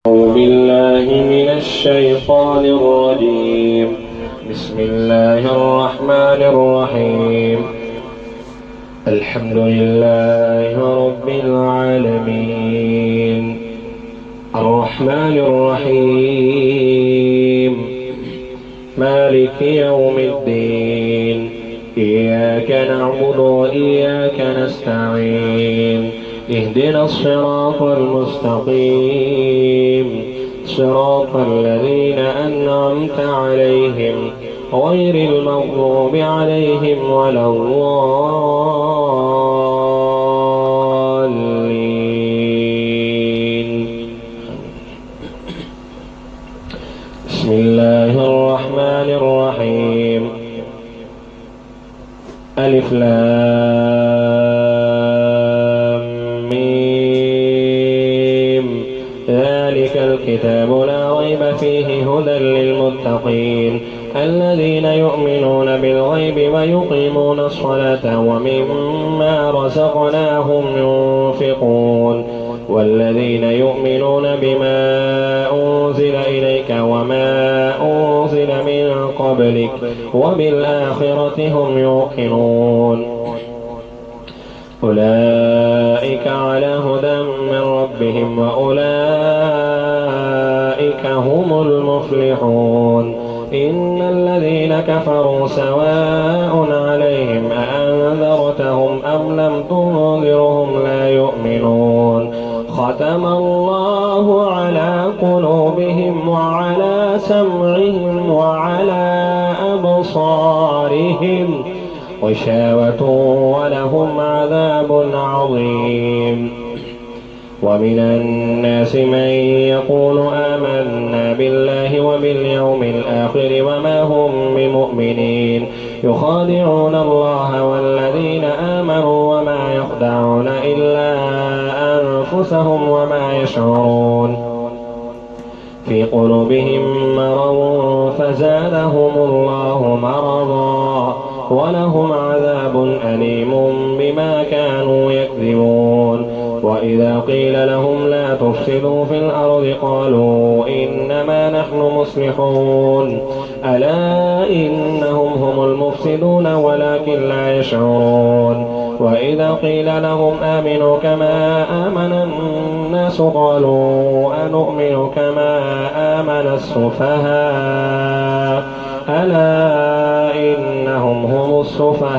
أعوذ بالله من الشيطان الرجيم. بسم الله الرحمن الرحيم. الحمد لله رب العالمين الرحمن الرحيم مالك يوم الدين. إياك نعبد وإياك نستعين. اهدنا الصراط المستقيم صراط الذين أنعمت عليهم غير المغضوب عليهم ولا الضالين. بسم الله الرحمن الرحيم. ألف لام ميم. ذلك الكتاب لا ريب فيه هدى للمتقين الذين يؤمنون بالغيب ويقيمون الصلاة ومما رزقناهم ينفقون والذين يؤمنون بما أنزل إليك وما أنزل من قبلك وبالآخرة هم يوقنون. أولئك على هدى من ربهم وأولئك هم المفلحون. إن الذين كفروا سواء عليهم أأنذرتهم أم لم تنذرهم لا يؤمنون. ختم الله على قلوبهم وعلى سمعهم وعلى أبصارهم غشاوة ولهم عذاب عظيم. ومن الناس من يقول آمنا بالله وباليوم الآخر وما هم بمؤمنين يخادعون الله والذين آمنوا وما يخدعون إلا أنفسهم وما يشعرون. في قلوبهم مرض فزادهم الله مرضا ولهم عذاب أليم بما كانوا يكذبون. وإذا قيل لهم لا تفسدوا في الأرض قالوا إنما نحن مصلحون. ألا إنهم هم المفسدون ولكن لا يشعرون. وإذا قيل لهم آمنوا كما آمن الناس قالوا أنؤمن كما آمن السفهاء. ألا إنهم هم السفهاء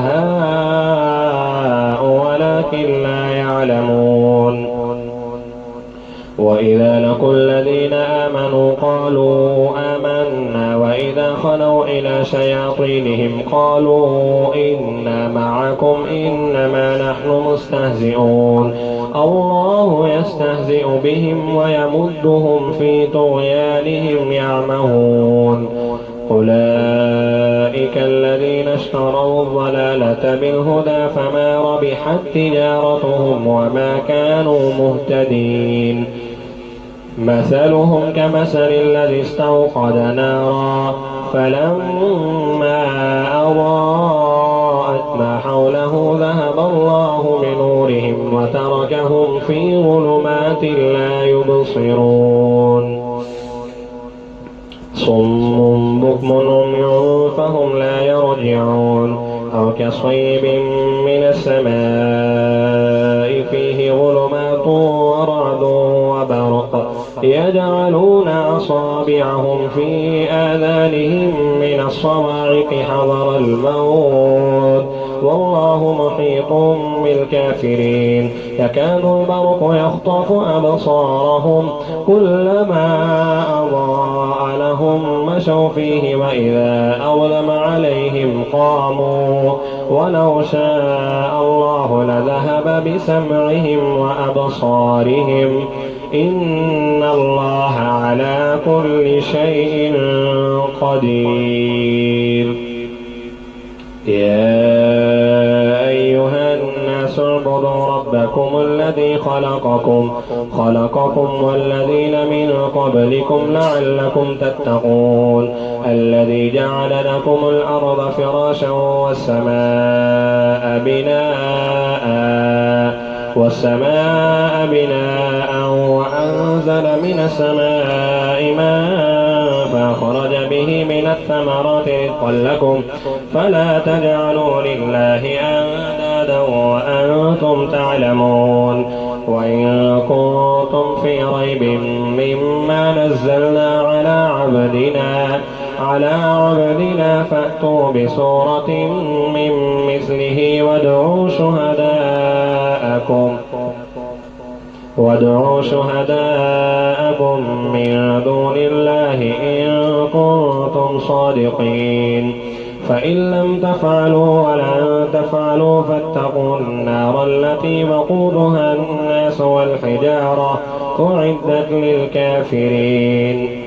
ولكن لا يعلمون. وإذا لقوا الذين آمنوا قالوا آمنا وإذا خلوا إلى شياطينهم قالوا إنا معكم إنما نحن مستهزئون. الله يستهزئ بهم ويمدهم في طغيانهم يعمهون. أولئك الذين اشتروا الضلالة بالهدى فما ربحت تجارتهم وما كانوا مهتدين. مثلهم كمثل الذي استوقد نارا فلما أضاءت ما حوله ذهب الله بنورهم وتركهم في ظلمات لا يبصرون. صم بكم عمي فهم لا يرجعون. أو كصيب من السماء فيه ظلمات ورعد وبرق يجعلون أصابعهم في آذانهم من الصواعق حذر الموت والله محيط بالكافرين. يكاد البرق يخطف أبصارهم كلما أضاء لهم مشوا فيه وإذا أظلم عليهم قاموا. ولو شاء الله لذهب بسمعهم وأبصارهم إن الله على كل شيء قدير. يا أيها الناس اعبدوا ربكم الذي خلقكم والذين من قبلكم لعلكم تتقون. الذي جعل لكم الأرض فراشا والسماء بناء والسماء بناء وأنزل من السماء ماء فأخرج به من الثمرات رزقا لكم فلا تجعلوا لله أندادا وأنتم تعلمون وإن كنتم في ريب مما نزلنا على عبدنا فأتوا بسورة من مثله وادعوا شهداءكم من دون الله إن كنتم صادقين فإن لم تفعلوا ولن تفعلوا فاتقوا النار التي وقودها الناس والحجارة أعدت للكافرين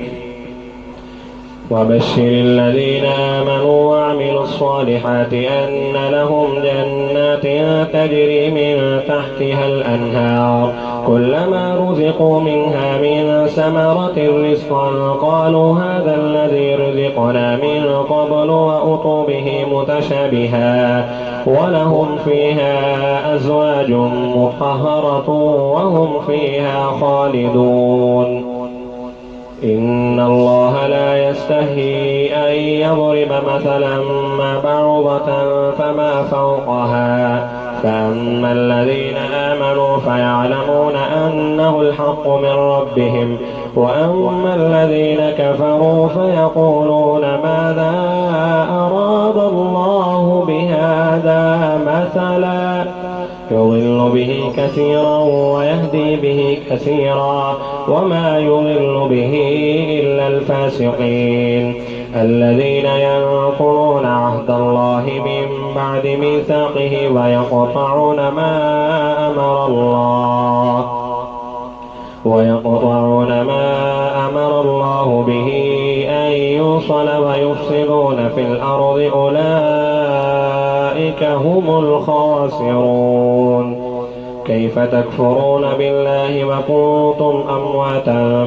وبشر الذين آمنوا وعملوا الصالحات أن لهم جنات تجري من تحتها الأنهار كلما رزقوا منها من ثمرة رزقا قالوا هذا الذي رزقنا من قبل وأتوا به متشابها ولهم فيها أزواج مطهرة وهم فيها خالدون إن الله لا يستحيي أن يضرب مثلا ما بعوضة فما فوقها فأما الذين آمنوا فيعلمون أنه الحق من ربهم وأما الذين كفروا فيقولون ماذا أراد الله بهذا مثلا يضل به كثيرا ويهدي به كثيرا وما يضل به إلا الفاسقين الذين ينقضون عهد الله من بعد ميثاقه ويقطعون ما أمر الله به أن يوصل ويفسدون في الأرض أولئك هم الخاسرون كيف تكفرون بالله وكنتم أمواتا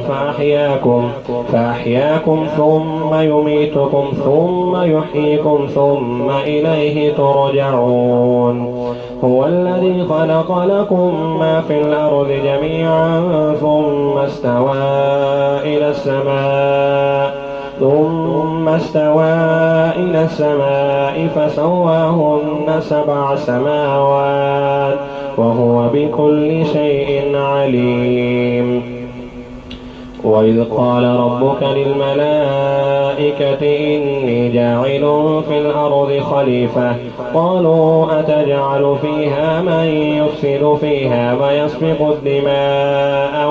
فأحياكم ثم يميتكم ثم يحييكم ثم إليه ترجعون هو الذي خلق لكم ما في الأرض جميعا ثم استوى إلى السماء فسواهن 7 سماوات وهو بكل شيء عليم وإذ قال ربك للملائكة إني جاعل في الأرض خليفة قالوا أتجعل فيها من يفسد فيها ويسفك الدماء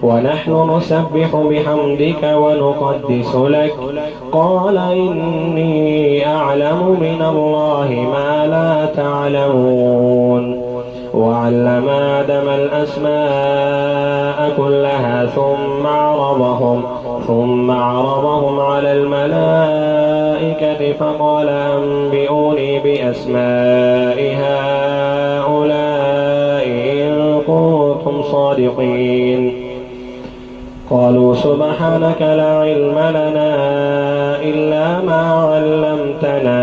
ونحن نسبح بحمدك ونقدس لك قال إني أعلم من الله ما لا تعلمون وعلم آدم الأسماء كلها ثم عرضهم على الملائكة فقال أنبئوني بأسماء هؤلاء إن كنتم صادقين قالوا سبحانك لا علم لنا إلا ما علمتنا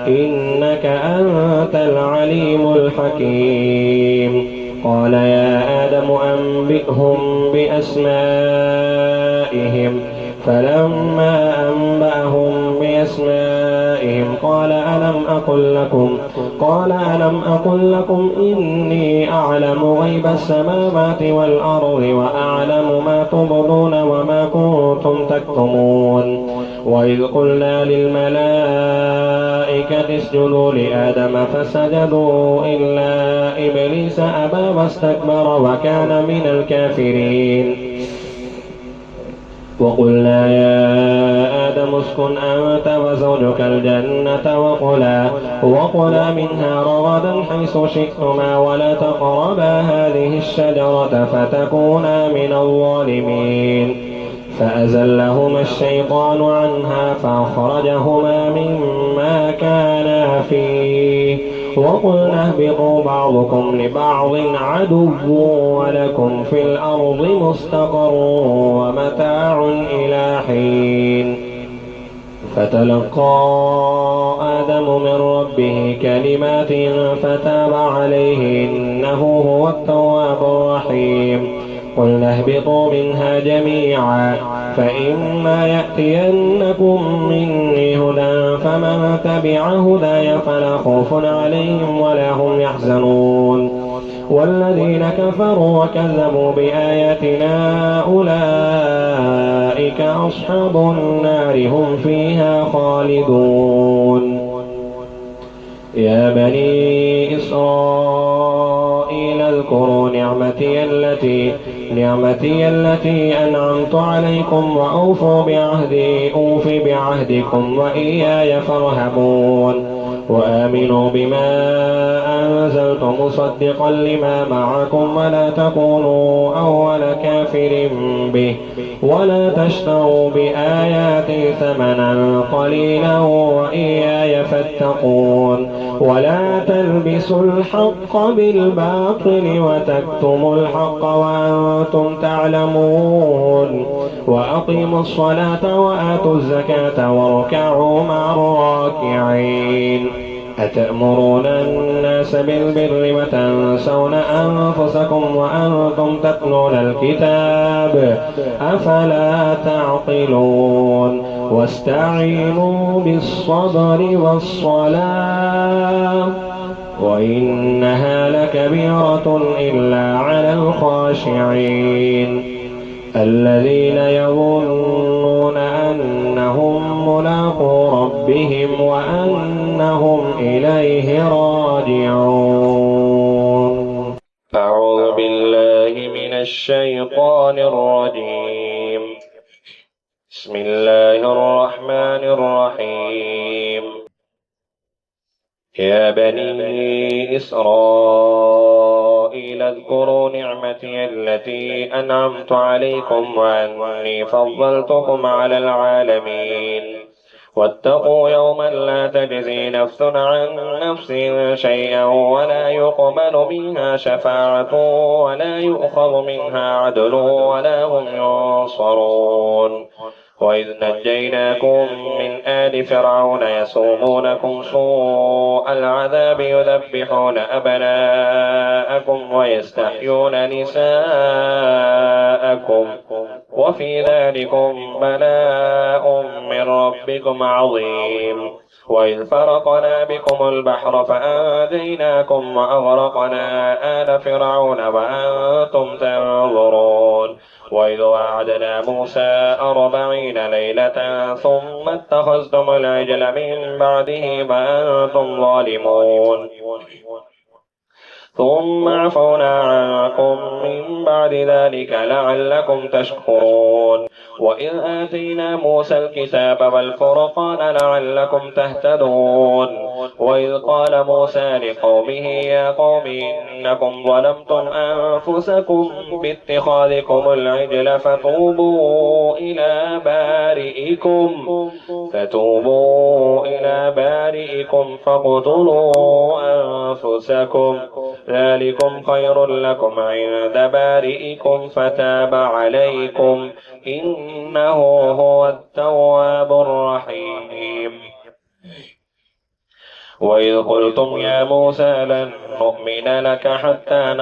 إنك أنت العليم الحكيم قال يا آدم أنبئهم بأسمائهم فلما أنبأهم بأسمائهم قال ألم أقل لكم إني أعلم غيب السماوات والأرض وأعلم ما تبدون وما كنتم تكتمون وإذ قلنا للملائكة اسجدوا لآدم فسجدوا إلا إبليس أبى واستكبر وكان من الكافرين وقلنا يا آدم اسكن أنت وزوجك الجنة وكلا منها رغدا حيث شئتما ولا تقربا هذه الشجرة فتكونا من الظالمين فأزلهما الشيطان عنها فأخرجهما مما كانا فيه وقلنا اهبطوا بعضكم لبعض عدو ولكم في الأرض مستقر ومتاع إلى حين فتلقى آدم من ربه كلمات فتاب عليه إنه هو التواب الرحيم. قلنا اهبطوا منها جميعا فإما يأتينكم مني هدى فمن تبع هداي فلا خوف عليهم ولا هم يحزنون. والذين كفروا وكذبوا بآياتنا أولئك أصحاب النار هم فيها خالدون. يا بني إسرائيل اذكروا نعمتي التي أنعمت عليكم وأوفوا بعهدي أوف بعهدكم وإياي فارهبون. وآمنوا بما أنزلت مصدقا لما معكم ولا تكونوا أول كافر به ولا تشتروا بآياتي ثمنا قليلا وإياي فاتقون. ولا تلبسوا الحق بالباطل وتكتموا الحق وأنتم تعلمون. وأقيموا الصلاة وآتوا الزكاة واركعوا مع الراكعين. أتأمرون الناس بالبر وتنسون أنفسكم وأنتم تتلون الكتاب أفلا تعقلون. واستعينوا بالصبر والصلاة وإنها لكبيرة إلا على الخاشعين الذين يظنون أنهم ملاقو ربهم وأنهم إليه راجعون. أعوذ بالله من الشيطان الرجيم. بسم الله الرحمن الرحيم. يا بني إسرائيل اذكروا نعمتي التي أنعمت عليكم وأني فضلتكم على العالمين. واتقوا يوما لا تجزي نفس عن نفس شيئا ولا يقبل منها شفاعة ولا يؤخذ منها عدل ولا هم ينصرون. وإذ نجيناكم من آل فرعون يسومونكم سوء العذاب يذبحون أبناءكم ويستحيون نساءكم وفي ذلكم بلاء من ربكم عظيم. وإذ فرقنا بكم البحر فأنجيناكم وأغرقنا آل فرعون وأنتم تنظرون. وإذ وعدنا موسى 40 ليلة ثم اتخذتم العجل من بعده وأنتم ظالمون. ثم عفونا عنكم من بعد ذلك لعلكم تشكرون. وإذ آتينا موسى الكتاب والفرقان لعلكم تهتدون. وإذ قال موسى لقومه يا قوم إنكم ظلمتم أنفسكم باتخاذكم العجل فتوبوا إلى بارئكم فاقتلوا أنفسكم ذلكم خير لكم عند بارئكم فتاب عليكم إنه هو التواب الرحيم. وإذ قلتم يا موسى لن نؤمن لك حتى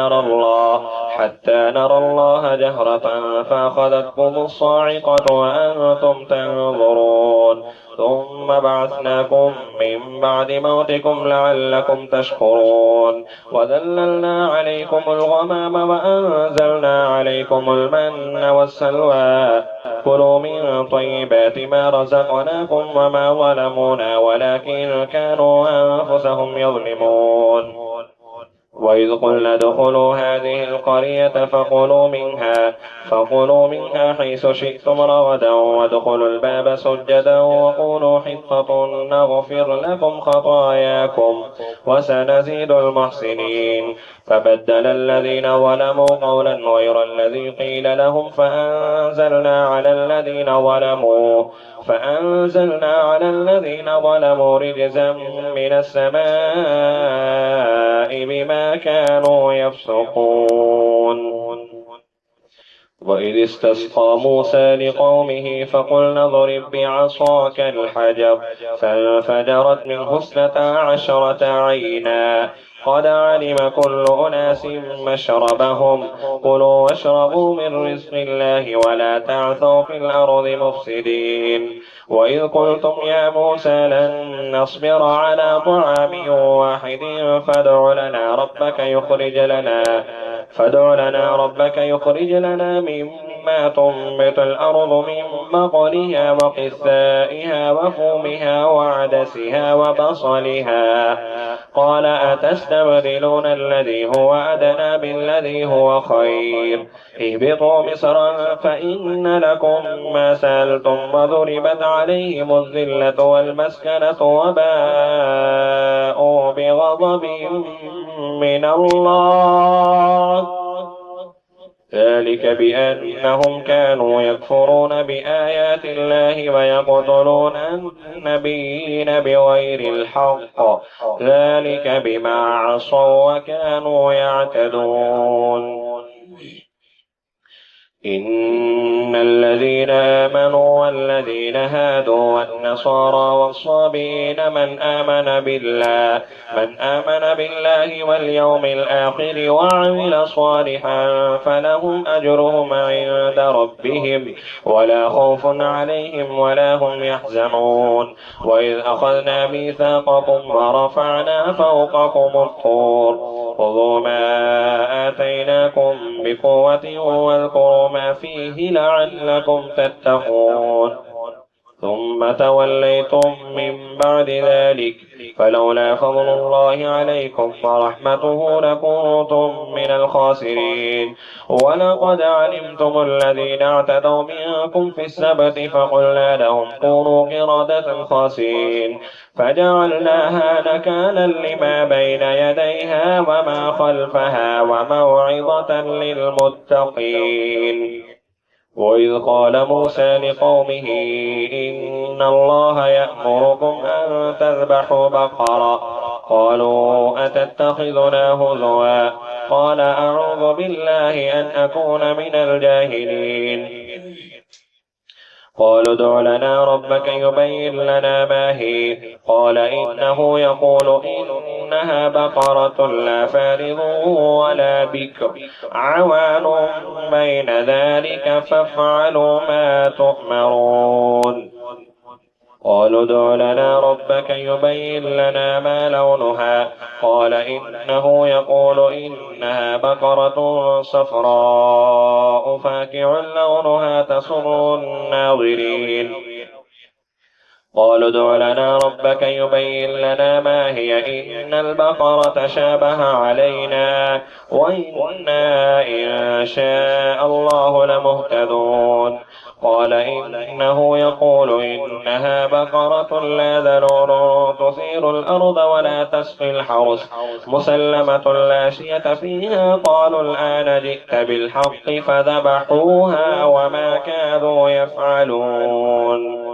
نرى الله جهرة فأخذتكم الصاعقة وأنتم تنظرون. ثم بعثناكم من بعد موتكم لعلكم تشكرون. وذللنا عليكم الغمام وأنزلنا عليكم المن والسلوى كلوا من طيبات ما رزقناكم وما ظلمونا ولكن كانوا أنفسهم يظلمون. وإذ قلنا ادخلوا هذه القرية فكلوا منها حيث شئتم رغدا وادخلوا الباب سجدا وقولوا حطة نغفر لكم خطاياكم وسنزيد المحسنين. فبدل الذين ظلموا قولا غير الذي قيل لهم فأنزلنا على الذين ظلموا رجزا من السماء بما كانوا يفسقون. وإذ استسقى موسى لقومه فقلنا اضرب بعصاك الحجر فانفجرت منه 12 عينا قد علم كل أناس مشربهم كلوا واشربوا من رزق الله ولا تعثوا في الأرض مفسدين وإذ قلتم يا موسى لن نصبر على طعام واحد فادع لنا ربك يخرج لنا مما تنبت الأرض من بقلها وقثائها وفومها وعدسها وبصلها قال أتستبدلون الذي هو أدنى بالذي هو خير اهبطوا مصرا فإن لكم ما سألتم وضربت عليهم الذلة والمسكنة وباءوا بغضب من الله ذلك بأنهم كانوا يكفرون بآيات الله ويقتلون النبيين بغير الحق ذلك بما عصوا وكانوا يعتدون إن الذين آمنوا والذين هادوا والنصارى والصابئين من آمن بالله واليوم الآخر وعمل صالحا فلهم أجرهم عند ربهم ولا خوف عليهم ولا هم يحزنون وإذ أخذنا ميثاقكم ورفعنا فوقكم الطور خذوا ما آتيناكم بقوة واذكروا ما فيه لعلكم تتقون ثم توليتم من بعد ذلك فلولا فضل الله عليكم ورحمته لكنتم من الخاسرين ولقد علمتم الذين اعتدوا منكم في السبت فقلنا لهم كونوا قردة خاسئين فجعلناها نكالا لما بين يديها وما خلفها وموعظة للمتقين وإذ قال موسى لقومه إن الله يأمركم أن تذبحوا بقرة قالوا أتتخذنا هزوا قال أعوذ بالله أن أكون من الجاهلين قالوا ادع لنا ربك يبين لنا ما هي قال إنه يقول إنها بقرة لا فارض ولا بكر عوان بين ذلك فافعلوا ما تؤمرون قالوا ادع لنا ربك يبين لنا ما لونها قال إنه يقول إنها بقرة صفراء فاكع لونها تسر الناظرين قالوا ادع لنا ربك يبين لنا ما هي إن البقرة شابه علينا وإنا إن شاء الله لمهتدون قال إنه يقول إنها بقرة لا ذلول تثير الأرض ولا تسقي الحرث مسلمة لا شية فيها قالوا الآن جئت بالحق فذبحوها وما كادوا يفعلون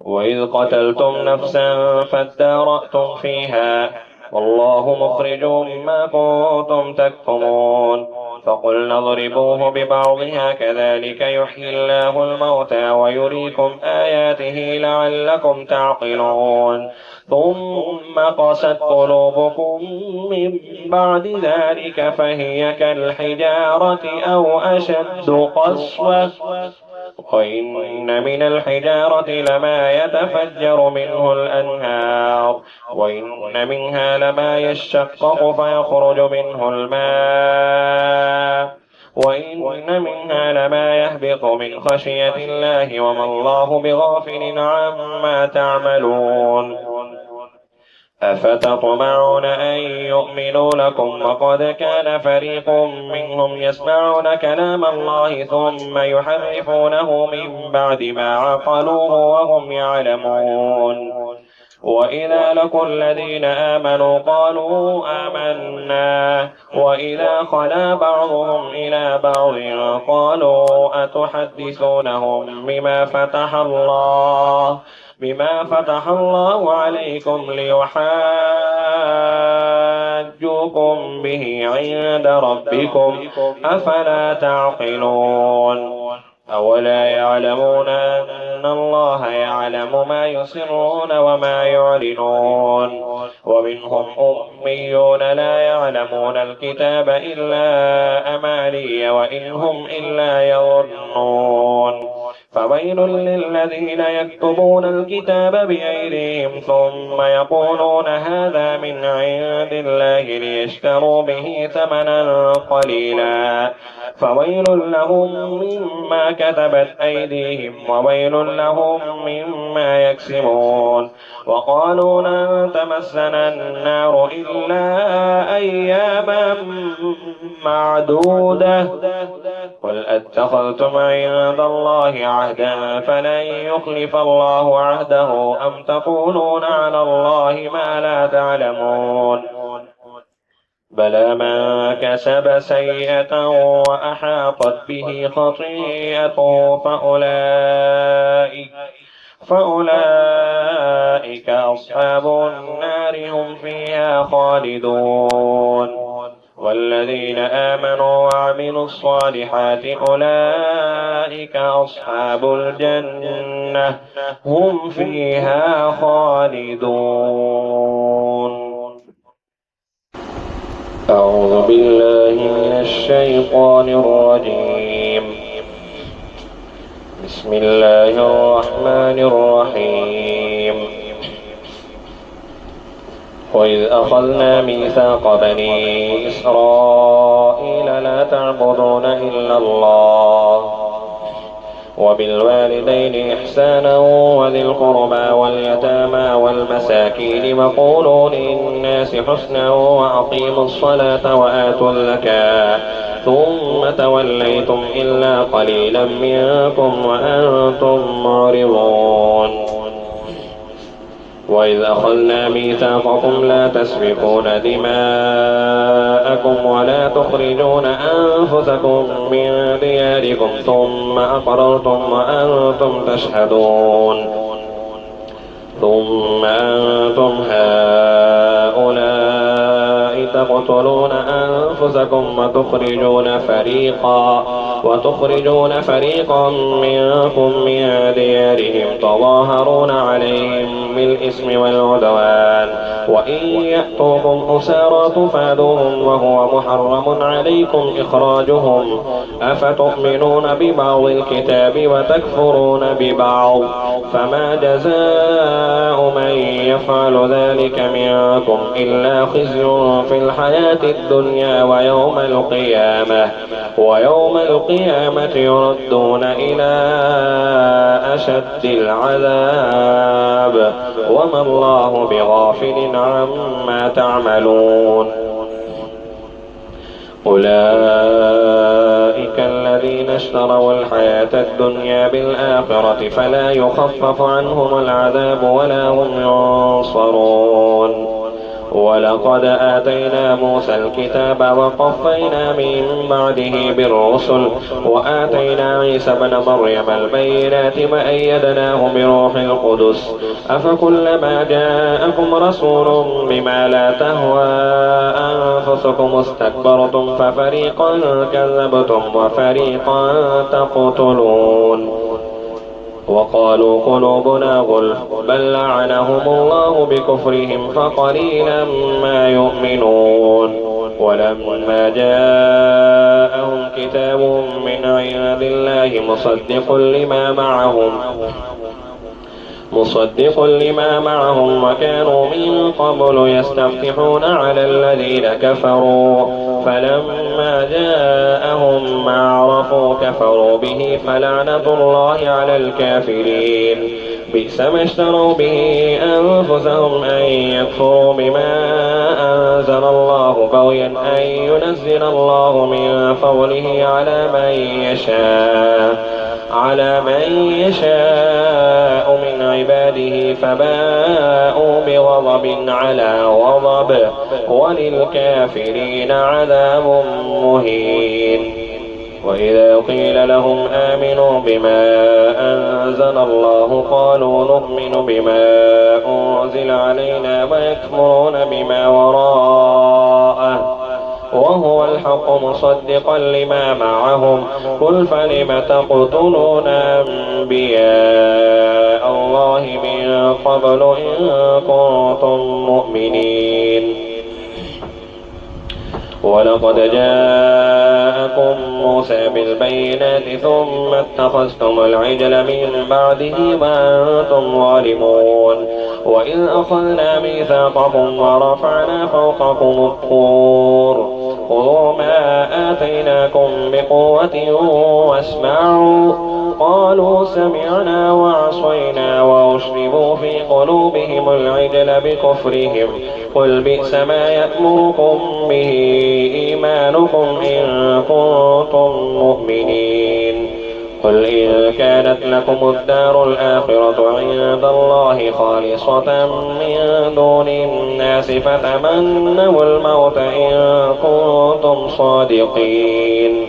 وإذ قتلتم نفسا فادارأتم فيها والله مخرج ما كنتم تكتمون فقلنا اضربوه ببعضها كذلك يحيي الله الموتى ويريكم آياته لعلكم تعقلون ثم قست قلوبكم من بعد ذلك فهي كالحجارة أو أشد قسوة وإن من الحجارة لما يتفجر منه الأنهار وإن منها لما يشقق فيخرج منه الماء وإن منها لما يهبط من خشية الله وما الله بغافل عما تعملون أفتطمعون أن يؤمنوا لكم وقد كان فريق منهم يسمعون كلام الله ثم يحرفونه من بعد ما عقلوه وهم يعلمون وإذا لقوا الذين آمنوا قالوا آمنا وإذا خلا بعضهم إلى بعض قالوا أتحدثونهم بما فتح الله عليكم ليحاجوكم يحجوكم به عند ربكم أفلا تعقلون أولا يعلمون أن الله يعلم ما يسرون وما يعلنون ومنهم أميون لا يعلمون الكتاب إلا أماني وإن هم إلا يظنون فويل للذين يكتبون الكتاب بأيديهم ثم يقولون هذا من عند الله ليشتروا به ثمنا قليلا فويل لهم مما كتبت أيديهم وويل لهم مما يكسبون وقالوا لن تمسنا النار إلا أياما معدودة قل أتخذتم عند الله عهدا فلن يخلف الله عهده أم تقولون على الله ما لا تعلمون بلى من كسب سيئة وأحاطت به خطيئته فأولئك أصحاب النار هم فيها خالدون والذين آمنوا وعملوا الصالحات أولئك أصحاب الجنة هم فيها خالدون أعوذ بالله من الشيطان الرجيم بسم الله الرحمن الرحيم وإذ أخذنا ميثاق بني إسرائيل لا تعبدون إلا الله وبالوالدين إحسانا وذي القربى واليتامى والمساكين وقولوا للناس حسنا وأقيموا الصلاة وآتوا الزكاة ثم توليتم إلا قليلا منكم وأنتم معرضون وإذ أخذنا ميثاقكم لا تسفكون دماءكم ولا تخرجون أنفسكم من دياركم ثم أقررتم وأنتم تشهدون ثم أنتم هؤلاء تقتلون أنفسكم وتخرجون فريقا منكم من ديارهم تظاهرون عليهم بالإثم والعدوان وإن يأتوكم أسارى تفادوهم وهو محرم عليكم إخراجهم أفتؤمنون ببعض الكتاب وتكفرون ببعض فما جزاء من يفعل ذلك منكم إلا خزي في الحياة الدنيا ويوم القيامة يردون إلى أشد العذاب وما الله بغافل عما تعملون أولئك الذين اشتروا الحياة الدنيا بالآخرة فلا يخفف عنهم العذاب ولا هم ينصرون ولقد آتينا موسى الكتاب وقفينا من بعده بالرسل وآتينا عيسى ابن مريم البينات وأيدناه بروح القدس أفكلما جاءكم رسول بما لا تهوى أنفسكم استكبرتم ففريقا كذبتم وفريقا تقتلون وقالوا قلوبنا غلف بل لعنهم الله بكفرهم فقليلا ما يؤمنون ولما جاءهم كتاب من عند الله مصدق لما معهم وكانوا من قبل يستفتحون على الذين كفروا فلما جاءهم ما عرفوا كفروا به فلعنة الله على الكافرين بئس ما اشتروا به أنفسهم أن يكفروا بما أنزل الله بغيا أن ينزل الله من فضله على من يشاء من عباده فباءوا بغضب على غضب وللكافرين عذاب مهين وإذا قيل لهم آمنوا بما أنزل الله قالوا نؤمن بما أنزل علينا ويكفرون بما وراءه وهو الحق مصدقا لما معهم قل فلم تقتلون أنبياء الله من قبل إن كنتم مؤمنين ولقد جاءكم موسى بالبينات ثم اتخذتم العجل من بعده وأنتم ظالمون وإذ أخذنا ميثاقكم ورفعنا فوقكم الطور خذوا ما آتيناكم بقوة واسمعوا قالوا سمعنا وعصينا وأشربوا في قلوبهم العجل بكفرهم قل بئس ما يأمركم به إيمانكم إن كنتم مؤمنين قل إن كانت لكم الدار الآخرة عند الله خالصة من دون الناس فتمنوا الموت إن كنتم صادقين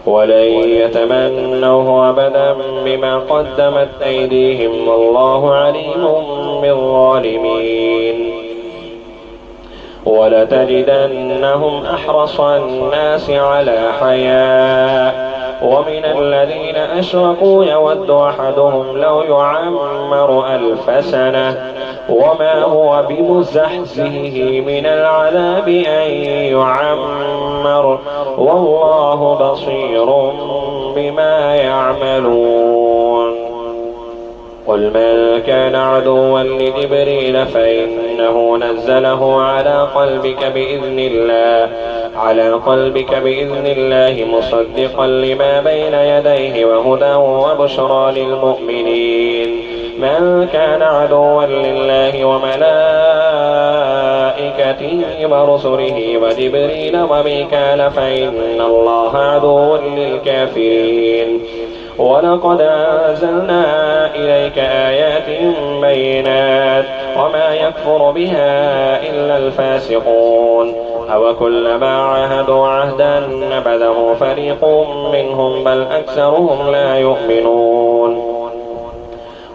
ولن يتمنوه أبدا بما قدمت أيديهم والله عليم بالظالمين ولتجدنهم أحرص الناس على حياة ومن الذين أشركوا يود أحدهم لو يعمر 1000 سنة وما هو بمزحزحه من العذاب أن يعمر والله بصير بما يعملون قل من كان عدوا لجبريل فإنه نزله على قلبك بإذن الله مصدقا لما بين يديه وهدى وبشرى للمؤمنين من كان عدوا لله وملائكته ورسله وجبريل وميكال فإن الله عدو للكافرين ولقد أنزلنا إليك آيات بينات وما يكفر بها إلا الفاسقون أوكلما عاهدوا عهدا نبذه فريق منهم بل أكثرهم لا يؤمنون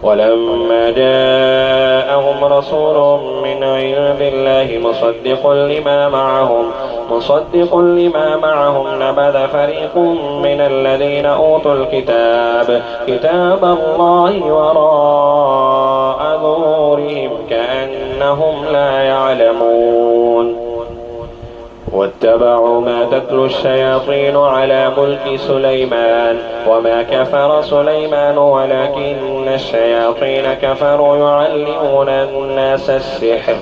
ولما جاءهم رسول من عند الله مصدق لما معهم نبذ فريق من الذين أوتوا كتاب الله وراء ظهورهم كأنهم لا يعلمون واتبعوا ما تتلو الشياطين على ملك سليمان وما كفر سليمان ولكن الشياطين كفروا يعلمون الناس السحر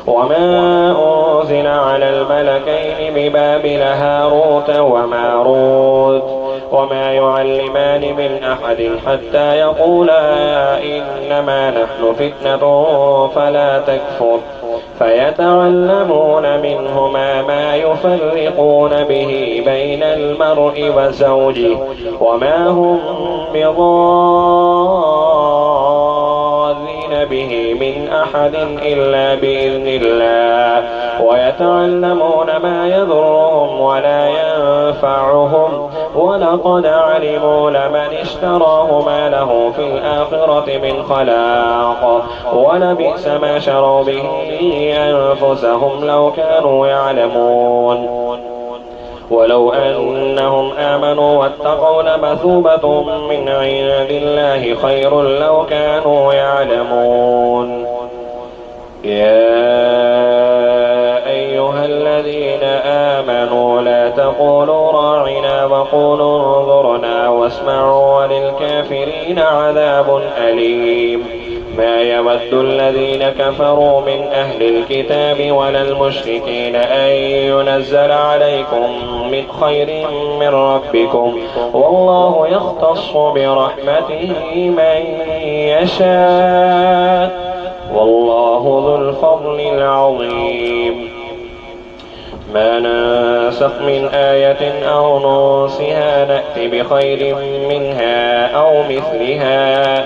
وما أنزل على الملكين ببابل هاروت وماروت وما يعلمان من أحد حتى يقولا إنما نحن فتنة فلا تكفر فيتعلمون منهما ما يفرقون به بين المرء وزوجه وما هم بضارين به من أحد إلا بإذن الله ويتعلمون ما يضرهم ولا ينفعهم ولقد علموا لمن اشتراه ما له في الآخرة من خلاق ولبئس ما شروا به أنفسهم لو كانوا يعلمون ولو أنهم آمنوا واتقوا لمثوبة من عند الله خير لو كانوا يعلمون يا أيها الذين آمنوا لا تقولوا راعنا وقولوا انظرنا واسمعوا وللكافرين عذاب أليم ما يود الذين كفروا من أهل الكتاب ولا المشركين أن ينزل عليكم من خير من ربكم والله يختص برحمته من يشاء والله ذو الفضل العظيم ما ننسخ من آية أو ننسها نأت بخير منها أو مثلها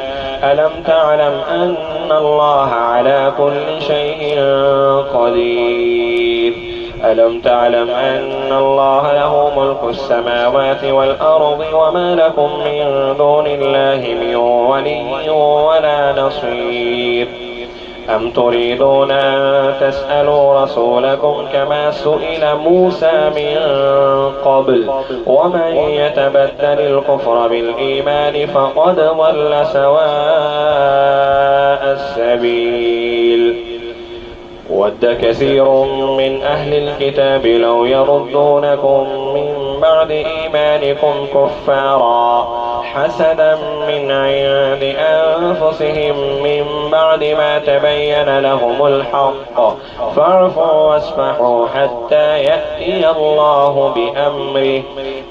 ألم تعلم أن الله على كل شيء قدير ألم تعلم أن الله له ملك السماوات والأرض وما لكم من دون الله من ولي ولا نصير أم تريدون أن تسألوا رسولكم كما سئل موسى من قبل ومن يتبدل الكفر بالإيمان فقد ضل سواء السبيل ود كثير من أهل الكتاب لو يردونكم من بعد إيمانكم كفارا حسدا من عند أنفسهم من بعد ما تبين لهم الحق فاعفوا واصفحوا حتى يأتي الله بأمره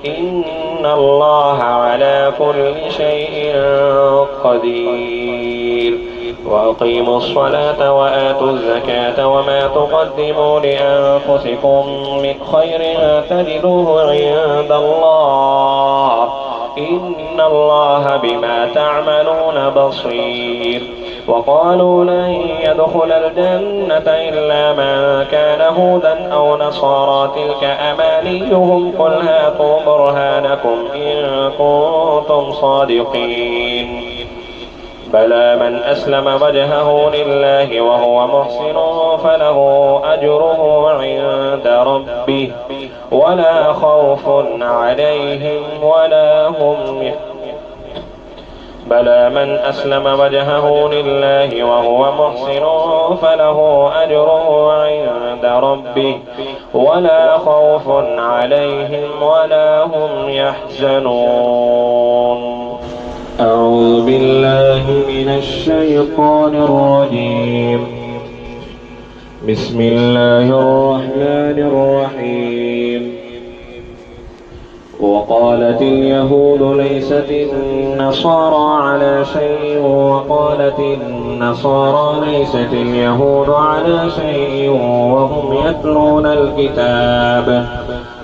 إن الله على كل شيء قدير وأقيموا الصلاة وآتوا الزكاة وما تقدموا لأنفسكم من خير تجدوه عند الله إن الله بما تعملون بصير وقالوا لن يدخل الجنة إلا من كان هودا أو نصارى تلك أمانيهم قل هاتوا برهانكم إن كنتم صادقين بلى من أسلم وجهه لله وهو محسن فله أجره عند ربه ولا خوف عليهم ولا هم بلى من أسلم وجهه لله وهو محسن فله أجره عند ربه ولا خوف عليهم ولا هم يحزنون أعوذ بالله من الشيطان الرجيم بسم الله الرحمن الرحيم وقالت اليهود ليست النصارى على شيء وقالت النصارى ليست اليهود على شيء وهم يتلون الكتاب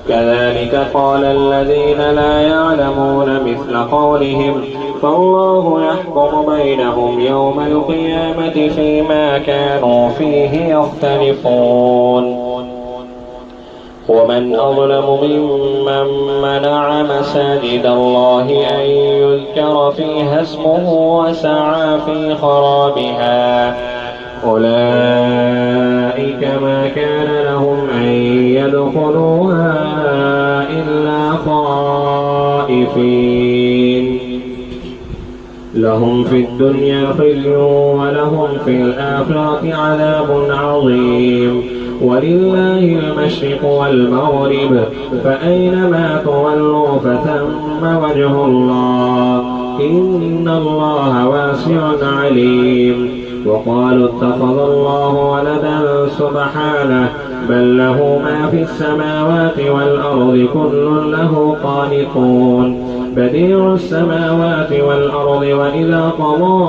كذلك قال الذين لا يعلمون مثل قولهم فالله يحكم بينهم يوم القيامة فيما كانوا فيه يختلفون ومن أظلم ممن منع مساجد الله أن يذكر فيها اسمه وسعى في خرابها أولئك ما كان لهم أن يدخلوها إلا خائفين لهم في الدنيا خزي ولهم في الآخرة عذاب عظيم ولله المشرق والمغرب فأينما تولوا فثم وجه الله إن الله واسع عليم وقالوا اتخذ الله ولدا سبحانه بل له ما في السماوات والأرض كل له قانتون بديع السماوات والأرض وإذا قضى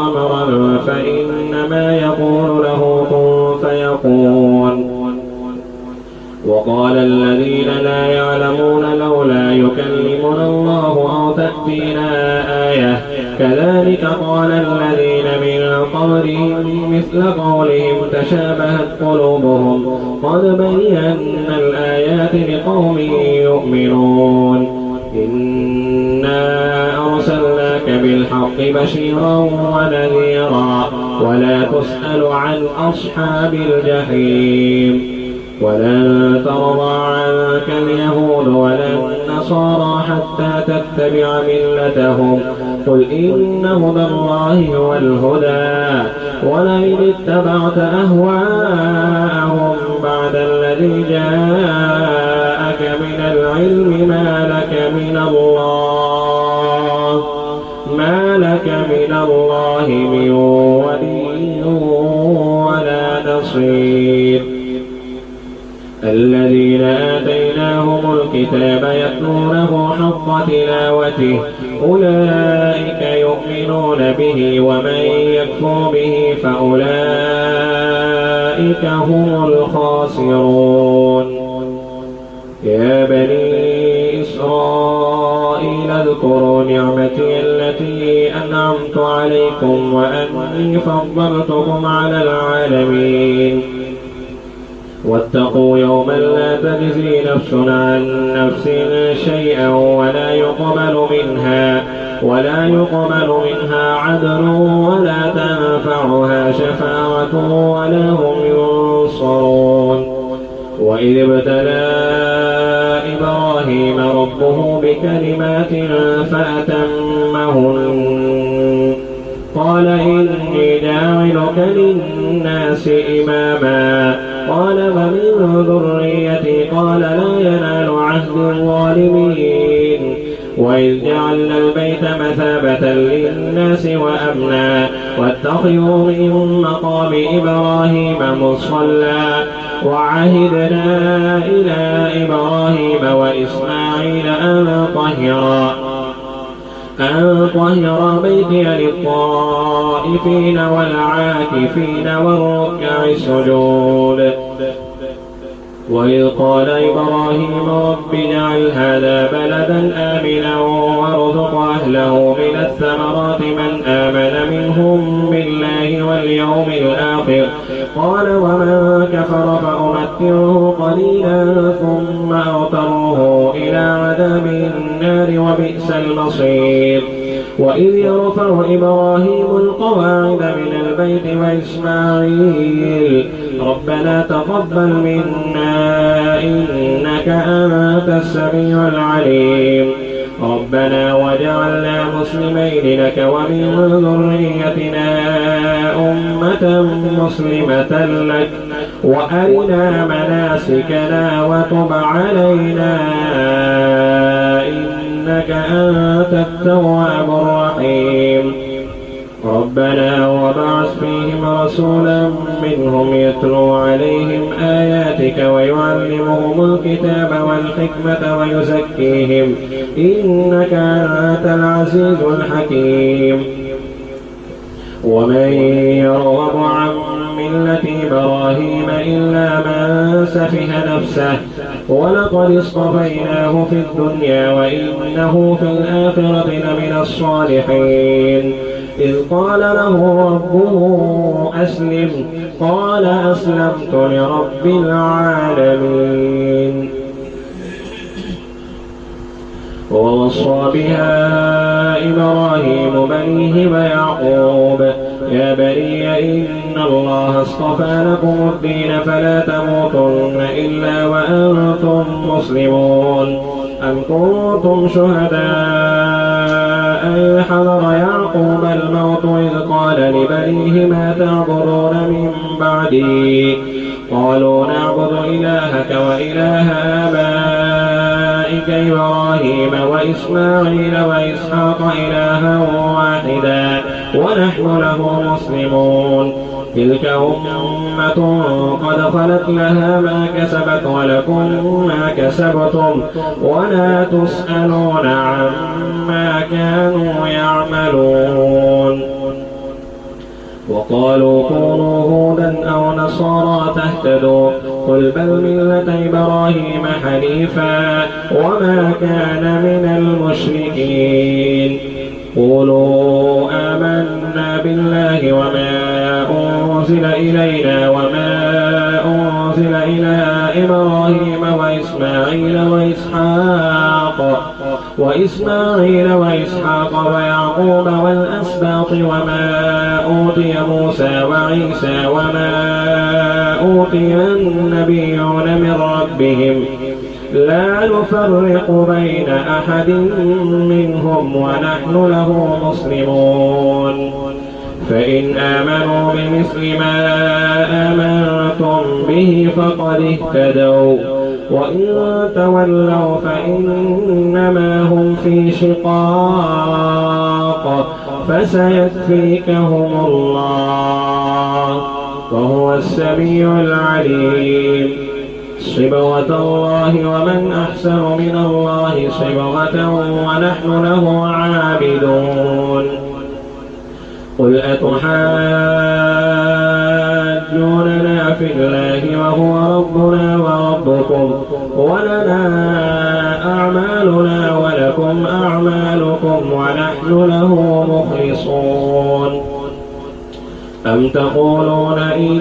أمرا فإنما يقول له كن فيكون وقال الذين لا يعلمون لولا يكلمنا الله أو تأتينا آية كذلك قال الذين من قبلهم مثل قولهم تشابهت قلوبهم قد بينا الآيات لقوم يؤمنون إنا أرسلناك بالحق بشيرا ونذيرا ولا تسأل عن أصحاب الجحيم ولن ترضى عنك اليهود ولا النصارى حتى تتبع ملتهم قل إن هدى الله هو الهدى ولئن اتبعت أهواءهم بعد الذي جاءك من العلم ما لك من الله من ولي ولا نصير الذين آتيناهم الكتاب يتلونه حق تلاوته أولئك يؤمنون به ومن يكفر به فأولئك هم الخاسرون يا بني إسرائيل اذكروا نعمتي التي أنعمت عليكم وأني فضلتكم على العالمين واتقوا يوما لا تجزي نفس عن نفس شيئا ولا يقبل منها عدل ولا تنفعها شفاعة ولا هم ينصرون. وإذ ابتلى إبراهيم ربه بكلمات فأتمهن قال إني جاعلك للناس إماما قال ومن ذريتي قال لا ينال عهد الظالمين. وإذ جعلنا البيت مثابة للناس وأمنا واتخذوا من مقام إبراهيم مصلى وعهدنا إلى إبراهيم وإسماعيل أن طهر بيتي للطائفين والعاكفين والركع السجود. وإذ قال إبراهيم رب اجعل هذا بلدا آمنا وارزق أهله من الثمرات من آمن منهم بالله واليوم الآخر قال ومن كفر فأمتعه قليلا ثم أضطره إلى عذاب النار وبئس المصير. وإذ يرفع إبراهيم القواعد من البيت وإسماعيل ربنا تقبل منا إنك أنت السميع العليم ربنا وجعلنا مسلمين لك ومن ذريتنا أمة مسلمة لك وأرنا مناسكنا وتب علينا إنك أنت التواب الرحيم. ربنا وبعث فيهم رسولا منهم يتلو عليهم آياتك ويعلمهم الكتاب والحكمة ويزكيهم إنك أنت العزيز الحكيم. ومن يرغب عن ملة إبراهيم إلا من سفه نفسه ولقد اصطفيناه في الدنيا وإنه في الآخرة لمن الصالحين. إذ قال له ربه أسلم قال أسلمت لرب العالمين. ووصى بها إبراهيم بنيه ويعقوب يا بني إن الله اصطفى لكم الدين فلا تموتن إلا وأنتم مسلمون. أم كنتم شهداء إذ حضر يعقوب الموت إذ قال لبنيه ما تعبدون من بعدي قالوا نعبد إلهك وإله آبائك إبراهيم وإسماعيل وإسحاق إلها واحدا ونحن له مسلمون. تلك أمة قد خلت لها ما كسبت ولكم ما كسبتم ولا تسألون عما كانوا يعملون. وقالوا كونوا هودا أو نصارى تهتدوا قل بل ملة إبراهيم حنيفا وما كان من المشركين. قولوا آمنا بالله وما أنزل إلينا وما أنزل إلى إبراهيم وإسماعيل وإسحاق ويعقوب والأسباط وما أوتي موسى وعيسى وما أوتي النبيون من ربهم لا نفرق بين أحد منهم ونحن له مسلمون. فإن آمنوا بمثل ما آمنتم به فقد اهتدوا وإن تولوا فإنما هم في شقاق فسيكفيكهم الله وهو السميع العليم. صبغة الله ومن أحسن من الله صبغة ونحن له عابدون. قل أتحاجوننا في الله وهو ربنا وربكم ولنا أعمالنا ولكم أعمالكم ونحن له مخلصون. أم تقولون إن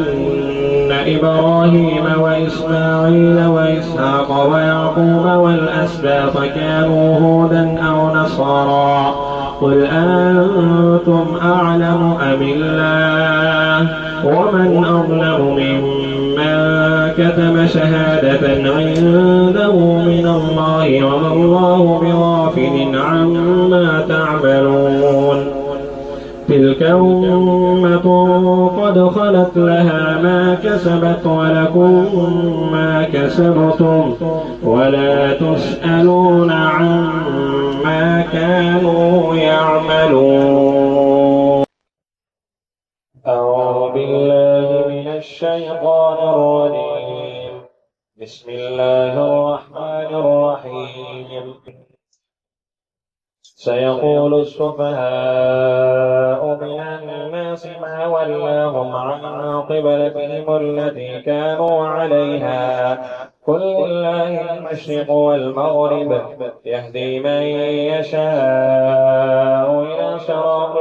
إبراهيم وإسماعيل وإسحاق ويعقوب والأسباط كانوا هودا أو نصارى قل أنتم أعلم أم الله ومن أظلم ممن كتم شهادة عنده من الله وما الله بغافل عما تعملون تلك أمة قد خلت لها ما كسبت ولكم ما كسبتم ولا تسألون عما كانوا يعملون. أعوذ بالله من الشيطان الرجيم. بسم الله الرحمن الرحيم. سيقول السفهاء من الناس ما ولاهم عن قبلتهم التي كانوا عليها قل لله المشرق والمغرب يهدي من يشاء إلى صراط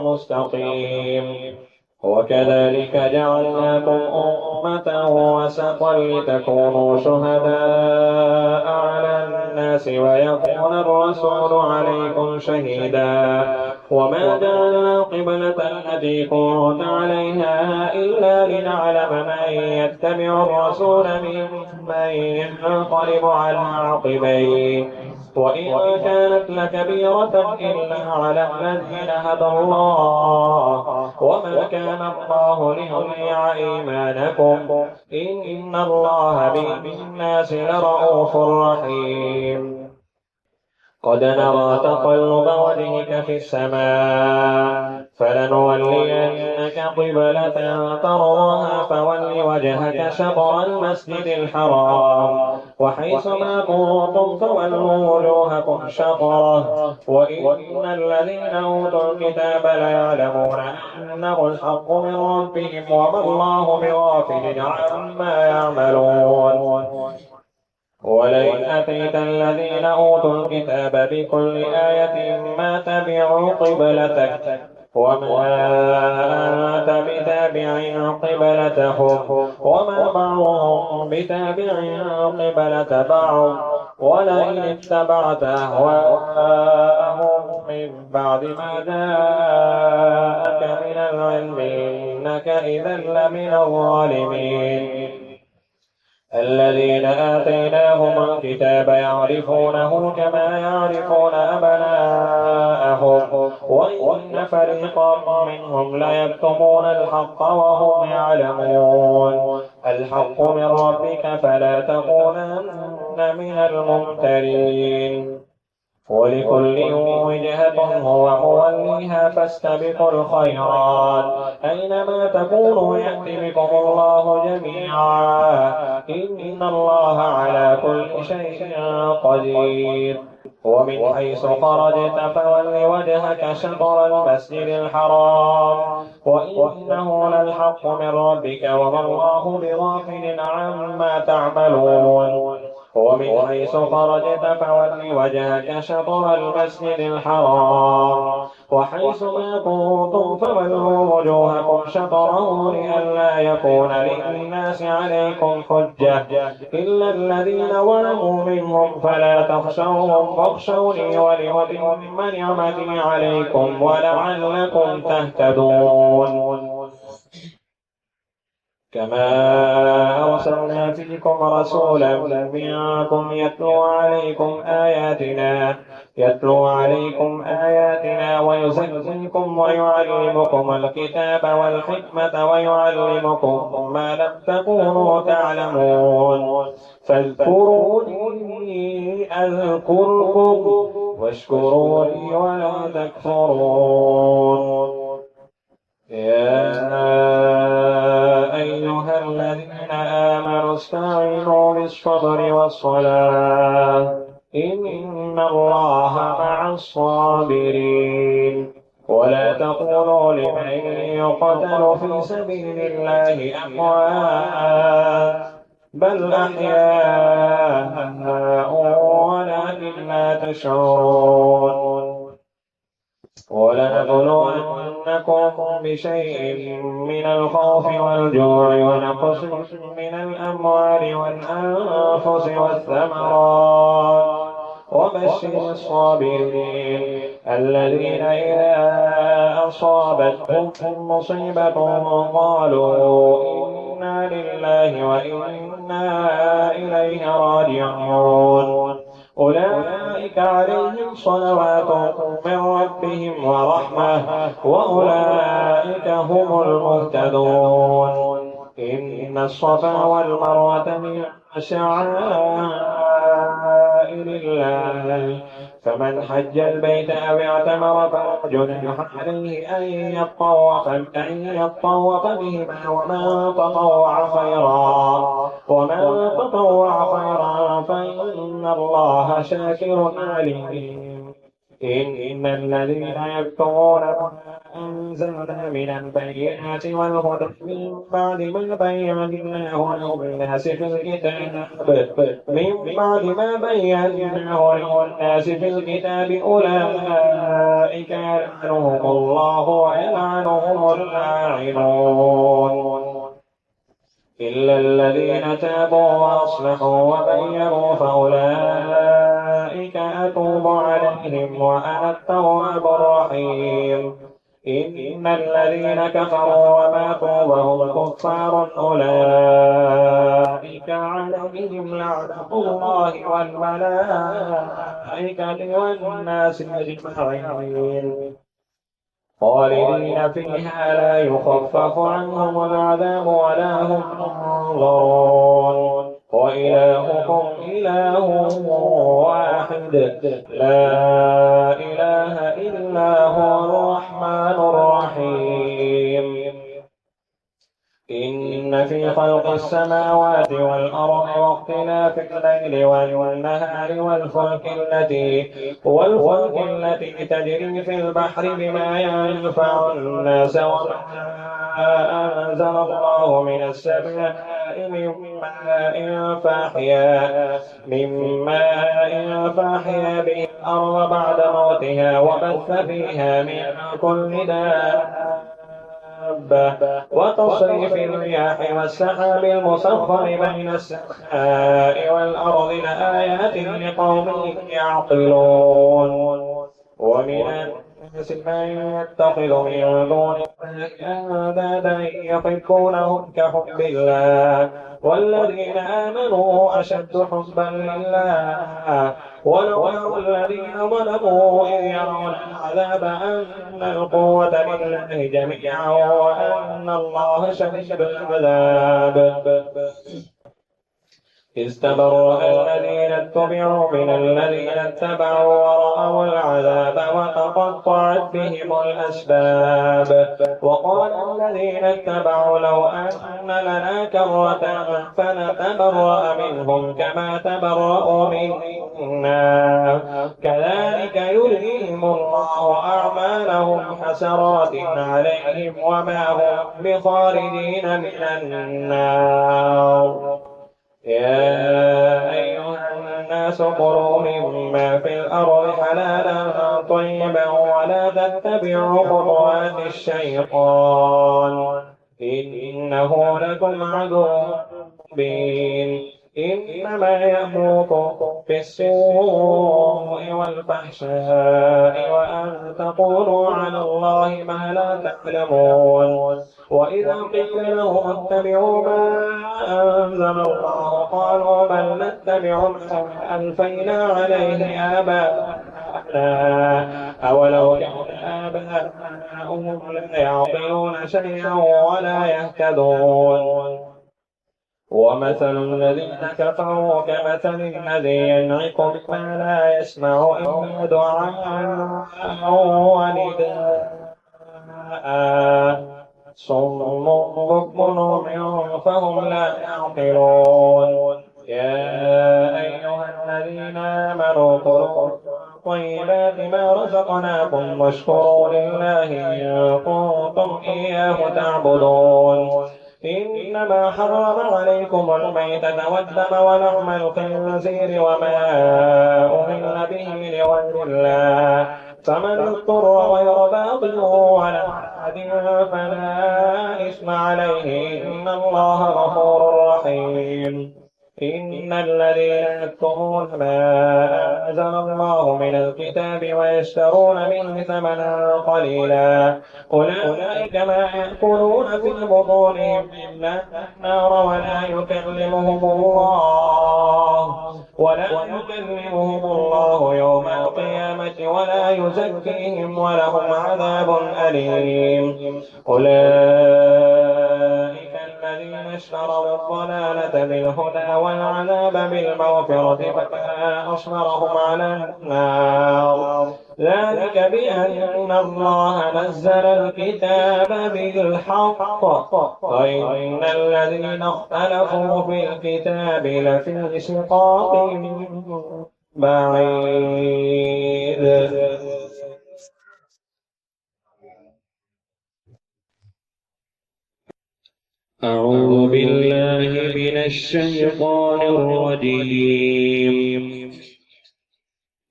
مستقيم وكذلك جعلناكم أمة وسطا لتكونوا شهداء على الناس ويكون الرسول عليكم شهيدا وما جعلنا القبلة التي كنت عليها إلا لنعلم من يتبع الرسول ممن ينقلب على عقبيه وإن كانت لكبيرة إلا على الذين هدى الله وما كان الله ليضيع إيمانكم إن الله بالناس لرءوف رحيم. قد نرى تقلب وجهك في السماء فلنولينك قبلة ترضاها فول وجهك شطر المسجد الحرام وحيث ما كنتم فولوا وجوهكم شطره وإن الذين أوتوا الكتاب ليعلمون أنه الحق من ربهم وما الله بغافل عما يعملون. ولئن أتيت الذين أوتوا الكتاب بكل آية ما تبعوا قبلتك وما أنت بتابع قبلتهم وما بعضهم بتابع قبلة بعض ولئن اتبعت أهواءهم من بعد ما جاءك من العلم إنك إذا لمن الظالمين. الذين آتيناهم الكتاب يعرفونه كما يعرفون أبناءهم وإن فريقا منهم ليكتمون الحق وهم يعلمون. الحق من ربك فلا تكونن من الممترين. ولكل وجهة هو موليها فاستبقوا الخيرات أينما تكونوا يأتي بكم الله جميعا إن الله على كل شيء قدير. ومن حيث خرجت فول وجهك شطر المسجد الحرام وإنه للحق من ربك وما الله بغافل عما تعملون. ومن حيث خرجت فول وجهك شطر المسجد الحرام وحيث ما كنتم فولوا وجوهكم شطره لئلا يكون للناس عليكم حجة إلا الذين ظلموا منهم فلا تخشوهم واخشوني ولأتم نعمتي عليكم ولعلكم تهتدون. كما أرسلنا فيكم رسولا منكم يتلو عليكم آياتنا ويزكيكم ويعلمكم الكتاب والحكمة ويعلمكم ما لم تكونوا تعلمون. فاذكروني أذكركم واشكروا لي ولا تكفرون. يا أيها الذين آمنوا استعينوا بالصبر والصلاة إن الله مع الصابرين. ولا تقولوا لمن يقتل في سبيل الله أموات بل أحياء ولكن لا تشعرون. ولنبلونكم ونبلونكم بشيء من الخوف والجوع ونقص من الأموال والأنفس والثمرات وبشر الصابرين الذين إذا أصابتهم مصيبة قالوا إنا لله وإنا إليه راجعون أولئك عليهم صلوات من ربهم ورحمة وأولئك هم المهتدون إن الصفا والمروة من شعائر الله فمن حج البيت أو اعتمر فلا جناح عليه أن يطوف بهما ومن تطوع خيرا فإن الله شاكر عليم إن الذين يكتمون ما أنزلنا من البينات والهدى من بعد ما بيناه للناس في الكتاب أولئك يلعنهم الله ويلعنهم اللاعنون إلا الذين تابوا وأصلحوا وبينوا فأولئك أتوب عليهم وأنا التواب الرحيم إن الذين كفروا وماتوا وهم كفار أولئك عليهم لعنة الله والملائكة والناس أجمعين خالدين فيها لا يخفف عنهم العذاب ولا هم ينظرون وإلهكم إله واحد لا إله إلا هو الرحمن الرحيم إن في خلق السماوات والأرض واختلاف الليل والنهار والفلك التي تجري في البحر بما ينفع الناس وما أنزل الله من السماء من ماء فأحيا به الأرض بعد موتها وبث فيها من كل وتصريف الرياح والسحاب المسخر بين السماء والأرض لآيات لقوم يعقلون ومن الناس من يتخذ من دون الله أندادا يحبونهم كحب الله والذين آمنوا أشد حبا لله ولو يرى الذين ظلموا إذ يرون العذاب أن القوة لله جميعا وأن الله شديد العذاب استبرأ الذين اتبعوا من الذين اتبعوا ورأوا العذاب وتقطعت بهم الأسباب وقال الذين اتبعوا لو أن لنا كرة فنتبرأ منهم كما تبرأوا منا كذلك يريهم الله أعمالهم حسرات عليهم وما هم بخارجين من النار يا أيها الناس كلوا مما في الأرض حلالا طيبا ولا تتبعوا خطوات الشيطان إنه لكم عدو مبين إنما يأمركم بالسوء والفحشاء وأن تقولوا على الله ما لا تعلمون وإذا قيل لهم اتبعوا ما أنزل الله قالوا بل نتبع ما ألفينا عليه آباءنا أولو كان آباؤهم لا يعقلون شيئا ولا يهتدون ومثل الذين كفروا كمثل الذي ينعق بما لا يسمع إلا دعاء ونداء صم بكم عمي فهم لا يعقلون يا أيها الذين آمنوا كلوا طيبات ما رزقناكم واشكروا لله إن كنتم إياه تعبدون إنما حرم عليكم الميتة والدم ولحم الخنزير وما أهل به لغير الله فمن اضطر غير باغ ولا فلا إثم عليه إن الله غفور رحيم. إن الذين يكتمون ما أنزل الله من الكتاب ويشترون منه ثمنا قليلا أولئك ما يأكلون في بطونهم إلا النار ولا يكلمهم الله يوم القيامة ولا يزكيهم ولهم عذاب أليم. أولئك الذين اشتروا الضلالة بالهدى والعذاب بالمغفرة فما أصبرهم على النار ذلك بأن الله نزل الكتاب بالحق وإن الذين اختلفوا في الكتاب لفي شقاق بعيد. أعوذ بالله من الشيطان الرجيم.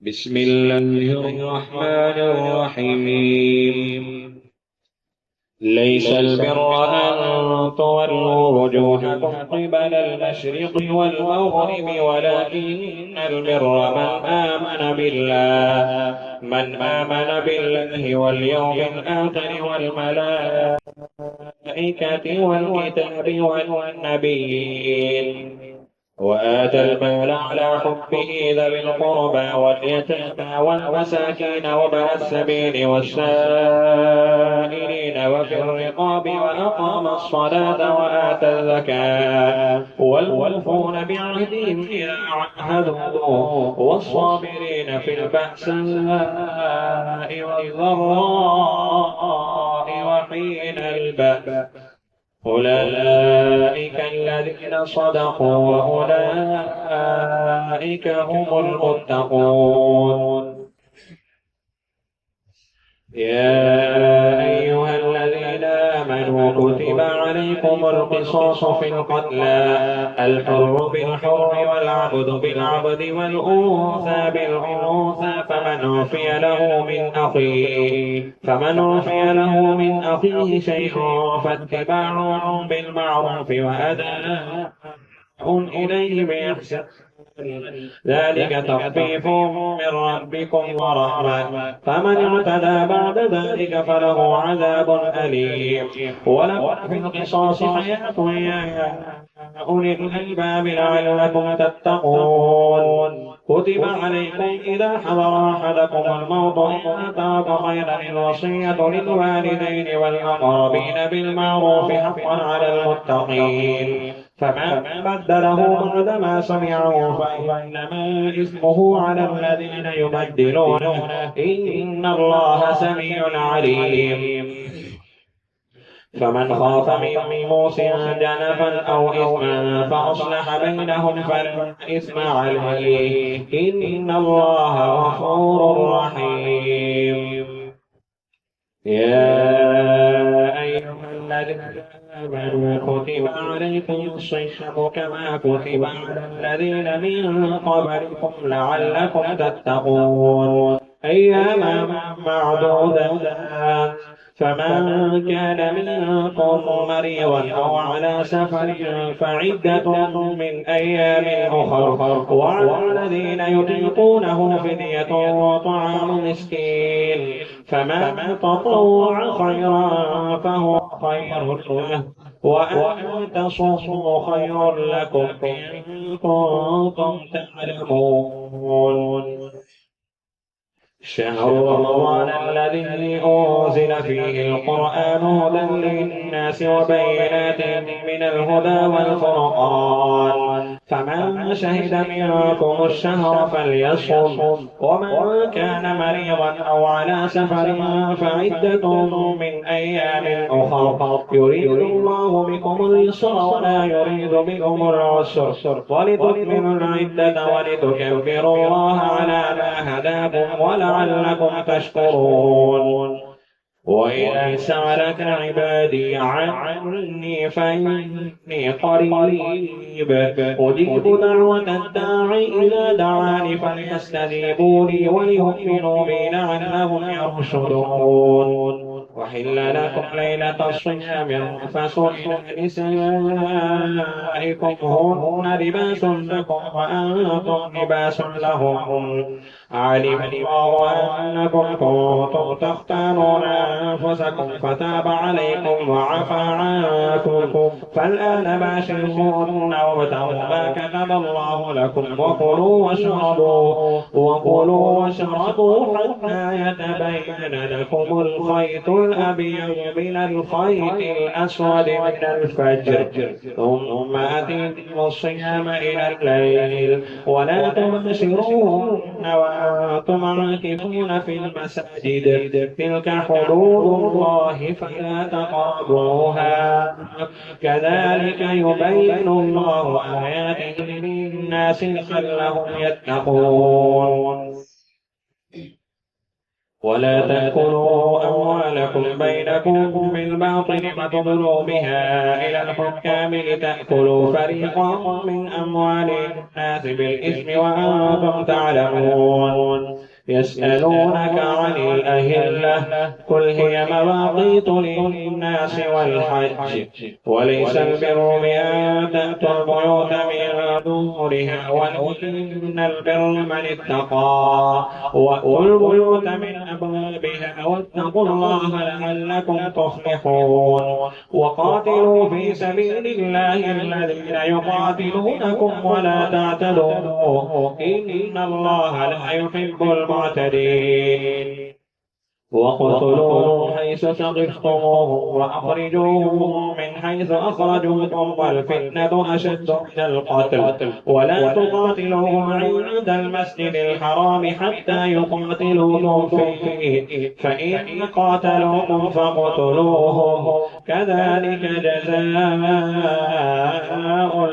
بسم الله الرحمن الرحيم. ليس البر أن تولوا وجوهكم قبل المشرق والمغرب ولكن البر من آمن بالله واليوم الآخر والملائكة والكتاب والنبيين وآتى المال على حبه ذوي القربى واليتامى والمساكين وابن السبيل والسائلين وفي الرقاب وأقام الصلاة وآتى الزكاة والموفون بعهدهم إذا عاهدوا والصابرين في البأساء والضراء وحين البأس أولئك الذين صدقوا وأولئك هم المتقون. يا أيها الذين آمنوا كتب عليكم القصاص في القتلى الحر بالحر والعبد بالعبد والأنثى بالأنثى فمن عفي له من أخيه شيء فاتباع بالمعروف وأداء إليه بإحسان ذلك تخفيف من ربكم ورحمة فمن اعتدى بعد ذلك فله عذاب أليم. ولكم في القصاص حياة يا أولي الألباب لعلكم تتقون. كتب عليكم إذا حضر أحدكم الموت إن ترك خيرا الوصية للوالدين والأقربين بالمعروف حقا على المتقين. فمن بدله بعدما سمعه فإنما إثمه على الذين يبدلونه إن الله سميع عليم. فمن خاف من موص جنفا أو إثما فأصلح بينهم فلا إثم عليه إن الله غفور رحيم. يا أيها الذين آمنوا كتب عليكم الصيام كما كتب على الذين من قبلكم لعلكم تتقون أياما معدودات. فمن كان منكم مريضا أو على سفر فعدة من أيام أخر وعلى الذين يطيقونه فدية وطعام مسكين فمن تطوع خيرا فهو خير له وأن تصوموا خير لكم إن كنتم تعلمون. شهر رمضان الذي أنزل فيه القرآن هدى للناس وبينات من الهدى والفرقان فمن شهد منكم الشهر فليصم ومن كان مريضا أو على سفر فعدة من أيام أخر يريد الله بكم اليسر ولا يريد بكم العسر ولتكملوا العدة ولتكبروا الله على ما هداكم ولعلكم تشكرون. وإذا سألك عبادي عني فإني قريب أجيب دعوة الداعي إذا دعاني فليستجيبوا لي وليؤمنوا بي لعلهم يرشدون. وحل لكم ليلة الصيام الرفث إلى نسائكم هن لباس لكم وأنتم لباس لهم علم الله أنكم كنتم تختانون أنفسكم فتاب عليكم وعفى عنكم فالآن باشروهن وابتغوا ما كتب الله لكم وكلوا واشربوا حتى يتبين لكم الخيط الأبيض من الخيط الأسود من الفجر ثم أتيتم الصيام إلى الليل ولا تباشروهن وأنتم عاكفون في المساجد تلك حدود الله فلا تقربوها كذلك يبين الله آياته للناس لعلهم يتقون ولا تأكلوا أموالكم بينكم بالباطل وتدلوا بها إلى الحكام لتأكلوا فريقا من أموال الناس بالإثم وأنتم تعلمون يسألونك عن الأهلة قل هي مواقيت للناس والحج وليس البر بأن تأتوا البيوت من دورها ولكن البر من اتقى وأتوا البيوت من أبوابها واتقوا الله لعلكم تفلحون وقاتلوا في سبيل الله الذين يقاتلونكم ولا تعتدوا إن الله لا يحب المعتدين وقتلوهم حيث ثقفتموهم وأخرجوهم من حيث أخرجوكم والفتنة أشد من القتل ولا تقاتلوهم عند المسجد الحرام حتى يقاتلوكم فيه فإن قاتلوكم فاقتلوهم كذلك جزاء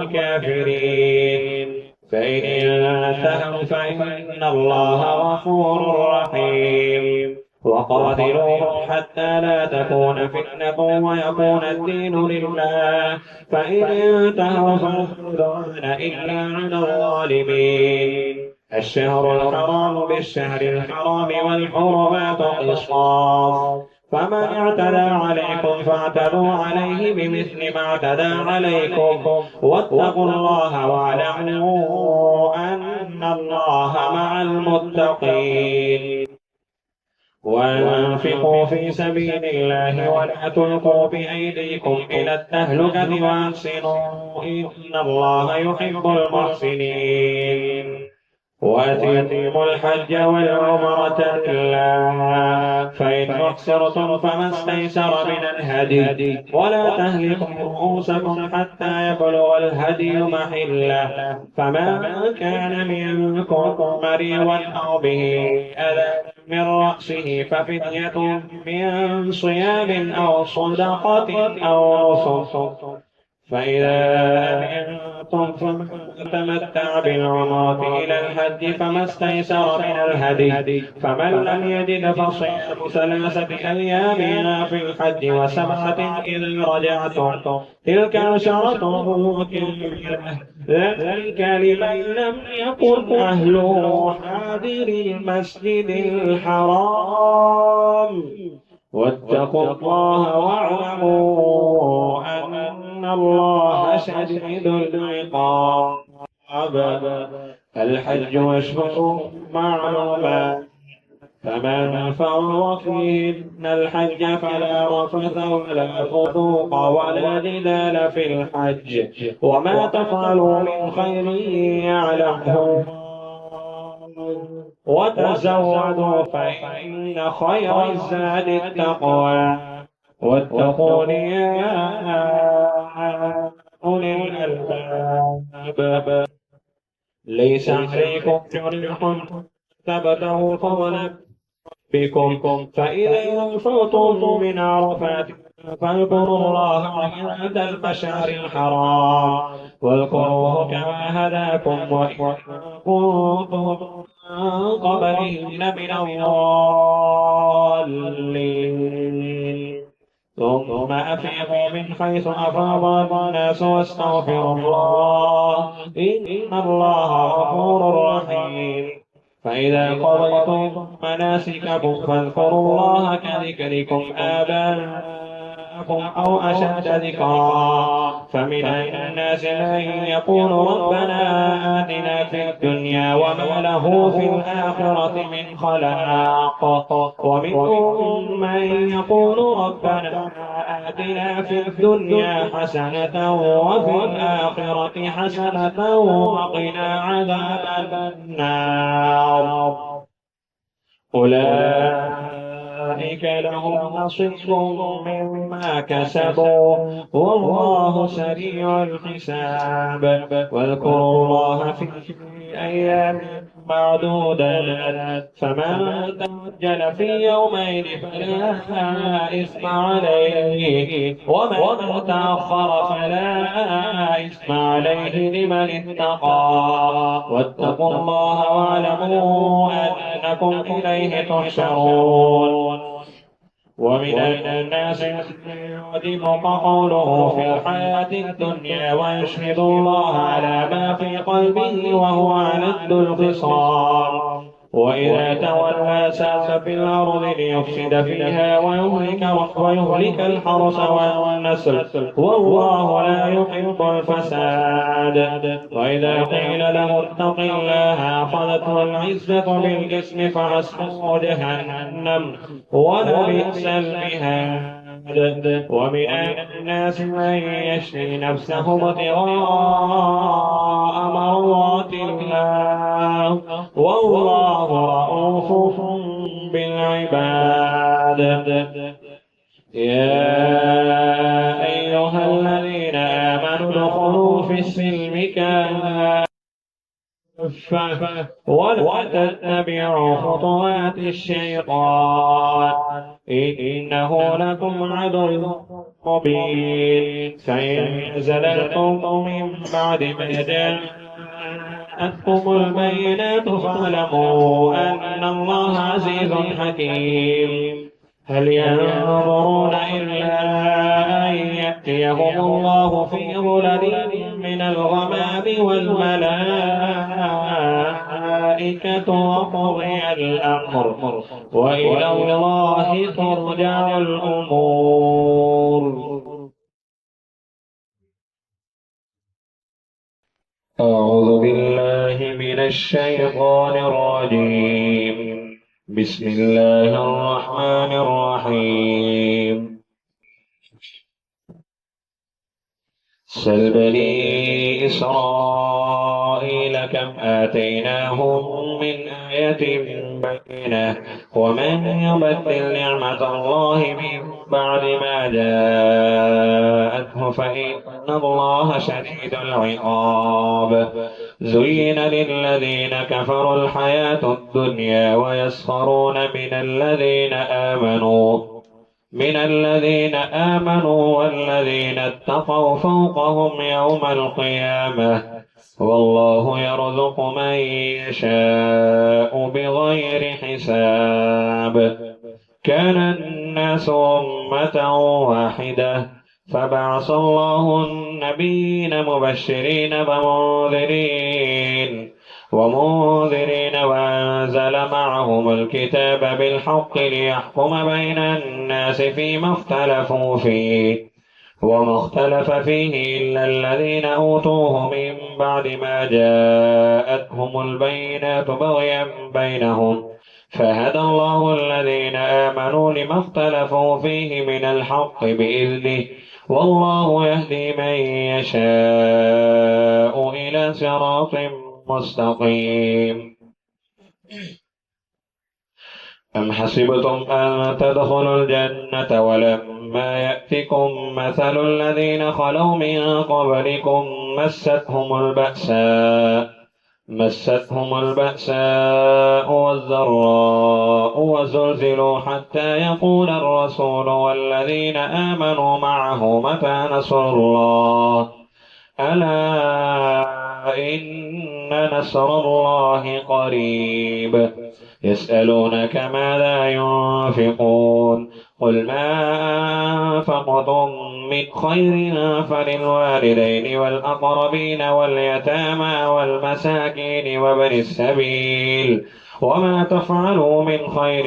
الكافرين فإن انتهوا فإن الله غفور رحيم وقاتلوهم حتى لا تكون فتنة ويكون الدين لله فإن انتهوا فلا عدوان إلا على الظالمين الشهر الحرام بالشهر الحرام والحرمات قصاص فمن اعتدى عليكم فاعتدوا عليه بمثل ما اعتدى عليكم واتقوا الله واعلموا أن الله مع المتقين وأنفقوا في سبيل الله ولا تلقوا بأيديكم إلى التهلكة وأحسنوا إن الله يحب المحسنين وأتموا الحج والعمرة لله فإن أحصرتم فما استيسر من الهدي ولا تهلكوا رؤوسكم حتى يبلغ الهدي محله فما كان منكم مريضا أو به أذى من رأسه ففدية من صيام أو صدقة أو نسك فإذا أمنتم فمن تمتع بالعمرة إلى الحج فما استيسر من الهدي فمن لم يجد فصيام 3 أيام في الحج و7 إذا رجعتم تلك 10 كاملة ذلك لمن لم يكن أهله حاضر المسجد الحرام واتقوا الله واعلموا أن الله شديد العقاب الحج أشهر معلومات فمن فرض فيهن الحج فلا رفث ولا فسوق ولا جدال في الحج وما تفعلوا من خير يعلمه وتزودوا فإن خير الزاد التقوى واتقون يا أولي الألباب ليس عليكم جرح تبتغوا فضلا بكم فإذا أفضتم من عرفات فاذكروا الله عند المشعر الحرام واذكروه كما هداكم وإن كنتم قبله لمن الضالين ثم أفيضوا من حيث أفاض الناس واستغفروا الله إن الله غفور رحيم فإذا قضيتم مناسككم فاذكروا الله كذكركم آباءكم أو أشد ذكرا فمن الناس من يقول ربنا آتنا في الدنيا وما له في الآخرة من خلاق ومنهم من يقول ربنا آتنا في الدنيا حسنة وفي الآخرة حسنة وقنا عذاب النار أولئك لهم نصيب مما كسبوا والله سريع الحساب واذكروا الله في أيام معدودات فمن تعجل في يومين فلا إثم عليه ومن تأخر فلا إثم عليه لمن اتقى واتقوا الله واعلموا أنكم إليه تحشرون ومن الناس من يعجبك قوله في الحياة الدنيا ويشهد الله على ما في قلبه وهو ألد الخصام وإذا تولى سعى في الأرض ليفسد فيها ويهلك الحرث والنسل والله لا يحب الفساد وإذا قيل له اتق الله أخذته العزة بالإثم فحسبه جهنم ولبئس المهاد ومن الناس من يشري نفسه ابتغاء مرضات الله والله رؤوف بالعباد يا أيها الذين آمنوا ادخلوا في السلم كافة ولا تتبعوا خطوات الشيطان إنه لكم عدو مبين فإن زللتم من بعد ما جاءتكم البينات فاعلموا أن الله عزيز حكيم هل ينظرون إلا أن يأتيهم الله في ظلل من الغمام والملائكة وقضي الأمر وإلى الله ترجع الأمور أعوذ بالله من الشيطان الرجيم بسم الله الرحمن الرحيم سل بني إسرائيل كم آتيناهم من آية بينة ومن يبدل نعمة الله من بعد ما جاءته فإن الله شديد العقاب زين للذين كفروا الحياة الدنيا ويسخرون من الذين آمنوا والذين اتقوا فوقهم يوم القيامة والله يرزق من يشاء بغير حساب كان الناس أمة واحدة فبعث الله النبيين مبشرين ومنذرين وأنزل معهم الكتاب بالحق ليحكم بين الناس فيما اختلفوا فيه وما اختلف فيه إلا الذين أوتوه من بعد ما جاءتهم البينات بغيا بينهم فهدى الله الذين آمنوا لما اختلفوا فيه من الحق بإذنه والله يهدي من يشاء إلى صراط مستقيم أم حسبتم أن تدخلوا الجنة ولما يأتكم مثل الذين خلوا من قبلكم مستهم البأساء والضراء وزلزلوا حتى يقول الرسول والذين آمنوا معه متى نصر الله ألا إن نصر الله قريب يسألونك ماذا ينفقون قل ما أنفقتم من خير فللوالدين والأقربين واليتامى والمساكين وابن السبيل وما تفعلوا من خير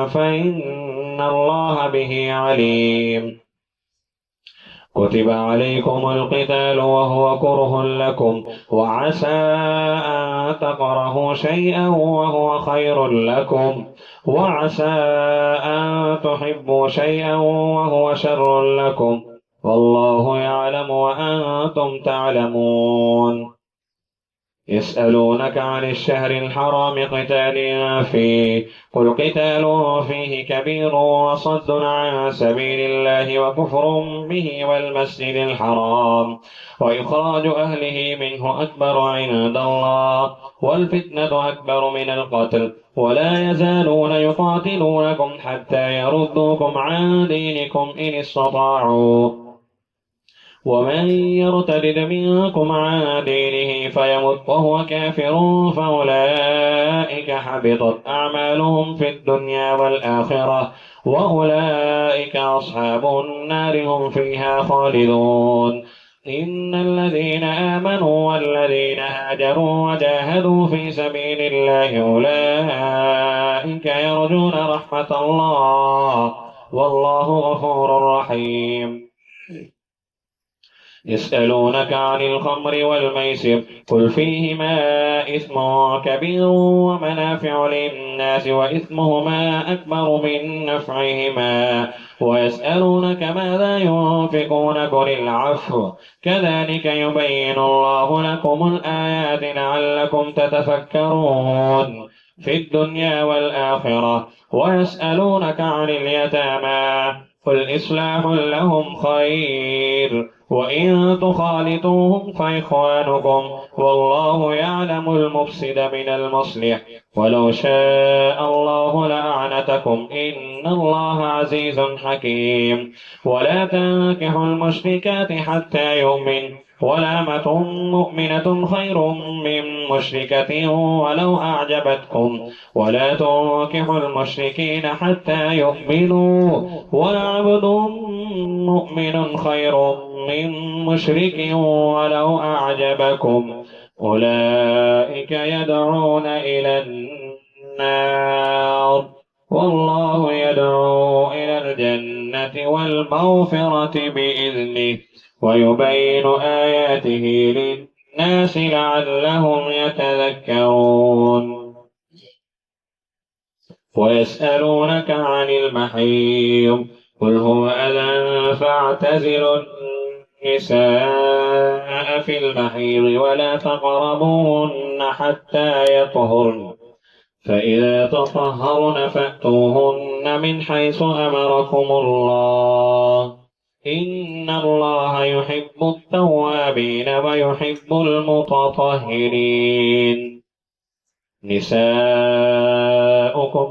فإن الله به عليم. كتب عليكم القتال وهو كره لكم، وعسى أن تكرهوا شيئا وهو خير لكم، وعسى أن تحبوا شيئا وهو شر لكم، والله يعلم وأنتم تعلمون. يسألونك عن الشهر الحرام قتال فيه، قل قتال فيه كبير وصد عن سبيل الله وكفر به والمسجد الحرام وإخراج أهله منه أكبر عند الله، والفتنة أكبر من القتل، ولا يزالون يقاتلونكم حتى يردوكم عن دينكم إن استطاعوا، ومن يرتد منكم عن دينه فيمت وهو كافر فأولئك حبطت أعمالهم في الدنيا والآخرة، وأولئك أصحاب النار هم فيها خالدون. إن الذين آمنوا والذين هاجروا وجاهدوا في سبيل الله أولئك يرجون رحمة الله، والله غفور رحيم. يسألونك عن الخمر والميسر، قل فيهما إثم كبير ومنافع للناس وإثمهما أكبر من نفعهما، ويسألونك ماذا ينفقون قل العفو، كذلك يبين الله لكم الآيات لعلكم تتفكرون في الدنيا والآخرة. ويسألونك عن اليتامى، قل إصلاح لهم خير، وإن تخالطوهم فإخوانكم، والله يعلم المفسد من المصلح، ولو شاء الله لأعنتكم إن الله عزيز حكيم. ولا تنكحوا المشركات حتى يؤمن، ولأمة مؤمنة خير من مشركة ولو أعجبتكم، ولا تنكحوا المشركين حتى يؤمنوا، ولعبد مؤمن خير من مشرك ولو أعجبكم، أولئك يدعون إلى النار، والله يدعو إلى الجنة والمغفرة بإذنه، ويبين آياته للناس لعلهم يتذكرون. ويسألونك عن المحيض، قل هو أذى فاعتزلوا النساء في المحيض ولا تقربوهن حتى يطهرن، فإذا تطهرن فأتوهن من حيث أمركم الله، إن الله يحب التوابين ويحب المتطهرين. نساؤكم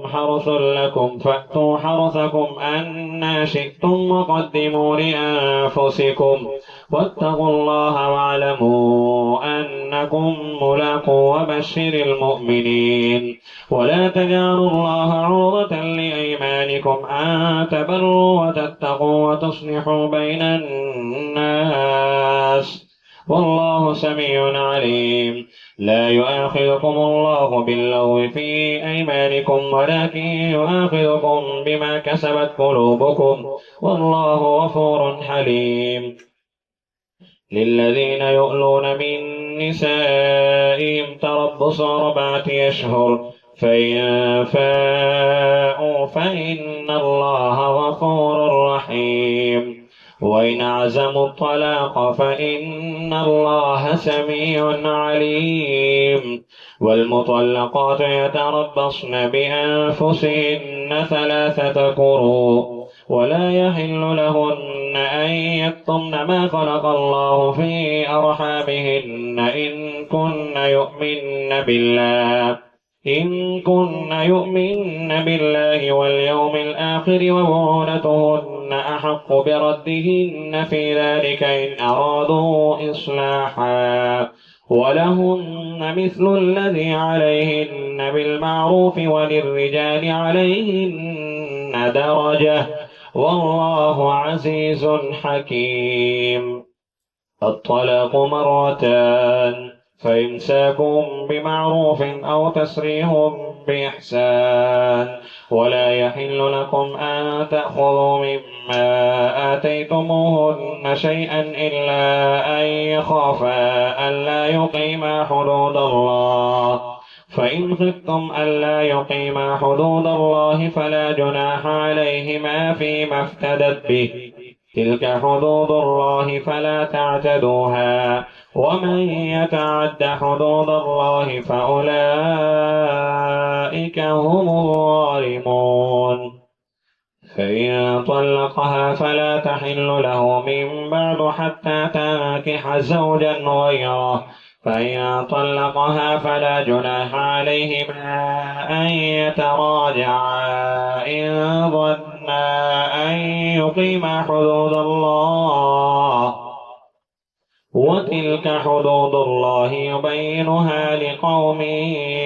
حرث لكم فأتوا حرثكم أنى شئتم وقدموا لأنفسكم، واتقوا الله واعلموا أنكم ملاقوا، وبشر المؤمنين. ولا تجعلوا الله عرضة لأيمانكم أن تبروا وتتقوا وتصلحوا بين الناس، والله سميع عليم. لا يؤاخذكم الله باللغو في أيمانكم ولكن يؤاخذكم بما كسبت قلوبكم، والله غفور حليم. للذين يؤلون من نسائهم تربص 4 أشهر، فإن فاءوا فإن الله غفور رحيم. وإن عزموا الطلاق فإن الله سميع عليم. والمطلقات يتربصن بأنفسهن 3 قروء، ولا يحل لهن أن يكتمن ما خلق الله في أرحامهن إن كن يؤمن بالله واليوم الآخر، وبعولتهن أحق بردهن في ذلك إن أرادوا إصلاحا، ولهن مثل الذي عليهن بالمعروف، وللرجال عليهن درجة، والله عزيز حكيم. الطلاق 2 مرتان، فإمساكم بمعروف أو تسريح بإحسان ولا يحل لكم أن تأخذوا مما آتيتموهن شيئا إلا أن يخافا ألا يقيما حدود الله فإن خفتم ألا يقيما حدود الله فلا جناح عليهما فيما افتدت به تلك حدود الله فلا تعتدوها ومن يتعد حدود الله فأولئك هم الظالمون فإن طلقها فلا تحل له من بعد حتى تنكح زوجا غيره فإن طلقها فلا جناح عليهما أن يتراجعا إن ظنا أن يقيما حدود الله وتلك حدود الله يبينها لقوم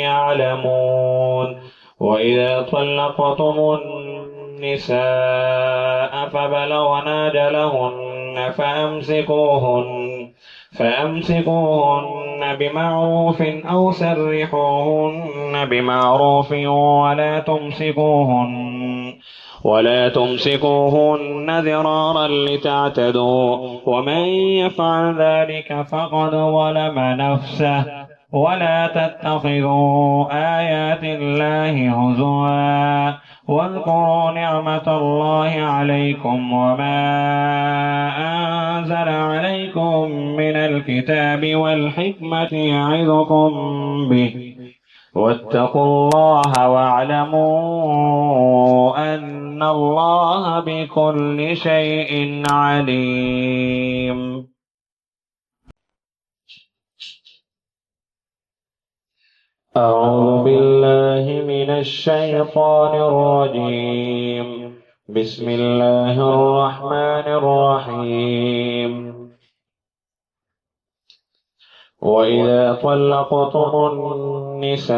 يعلمون وإذا طلقتم النساء فبلغن أجلهن فأمسكوهن بمعروف أو سرحوهن بمعروف ولا تمسكوهن ضرارا لتعتدوا ومن يفعل ذلك فقد ظلم نفسه ولا تتخذوا آيات الله هزوا واذكروا نعمة الله عليكم وما أنزل عليكم من الكتاب والحكمة يعظكم به واتقوا الله واعلموا أن الله بكل شيء عليم. أعوذ بالله من الشيطان الرجيم. بسم الله الرحمن الرحيم. وإذا طلقتم النساء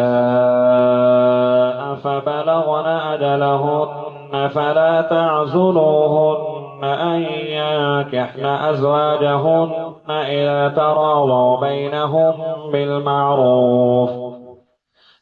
فبلغن أجلهن فلا تعزلوهن أن ينكحن أزواجهن إذا تراضوا بينهم بالمعروف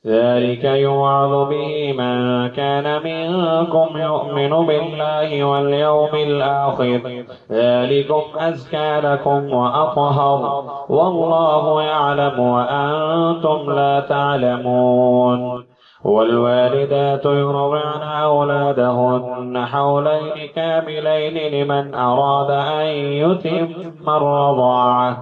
ذلك يوعظ به من كان منكم يؤمن بالله واليوم الآخر ذلكم أزكى لكم وأطهر والله يعلم وأنتم لا تعلمون. والوالدات يرضعن أولادهن حولين كاملين لمن أراد أن يتم الرضاعة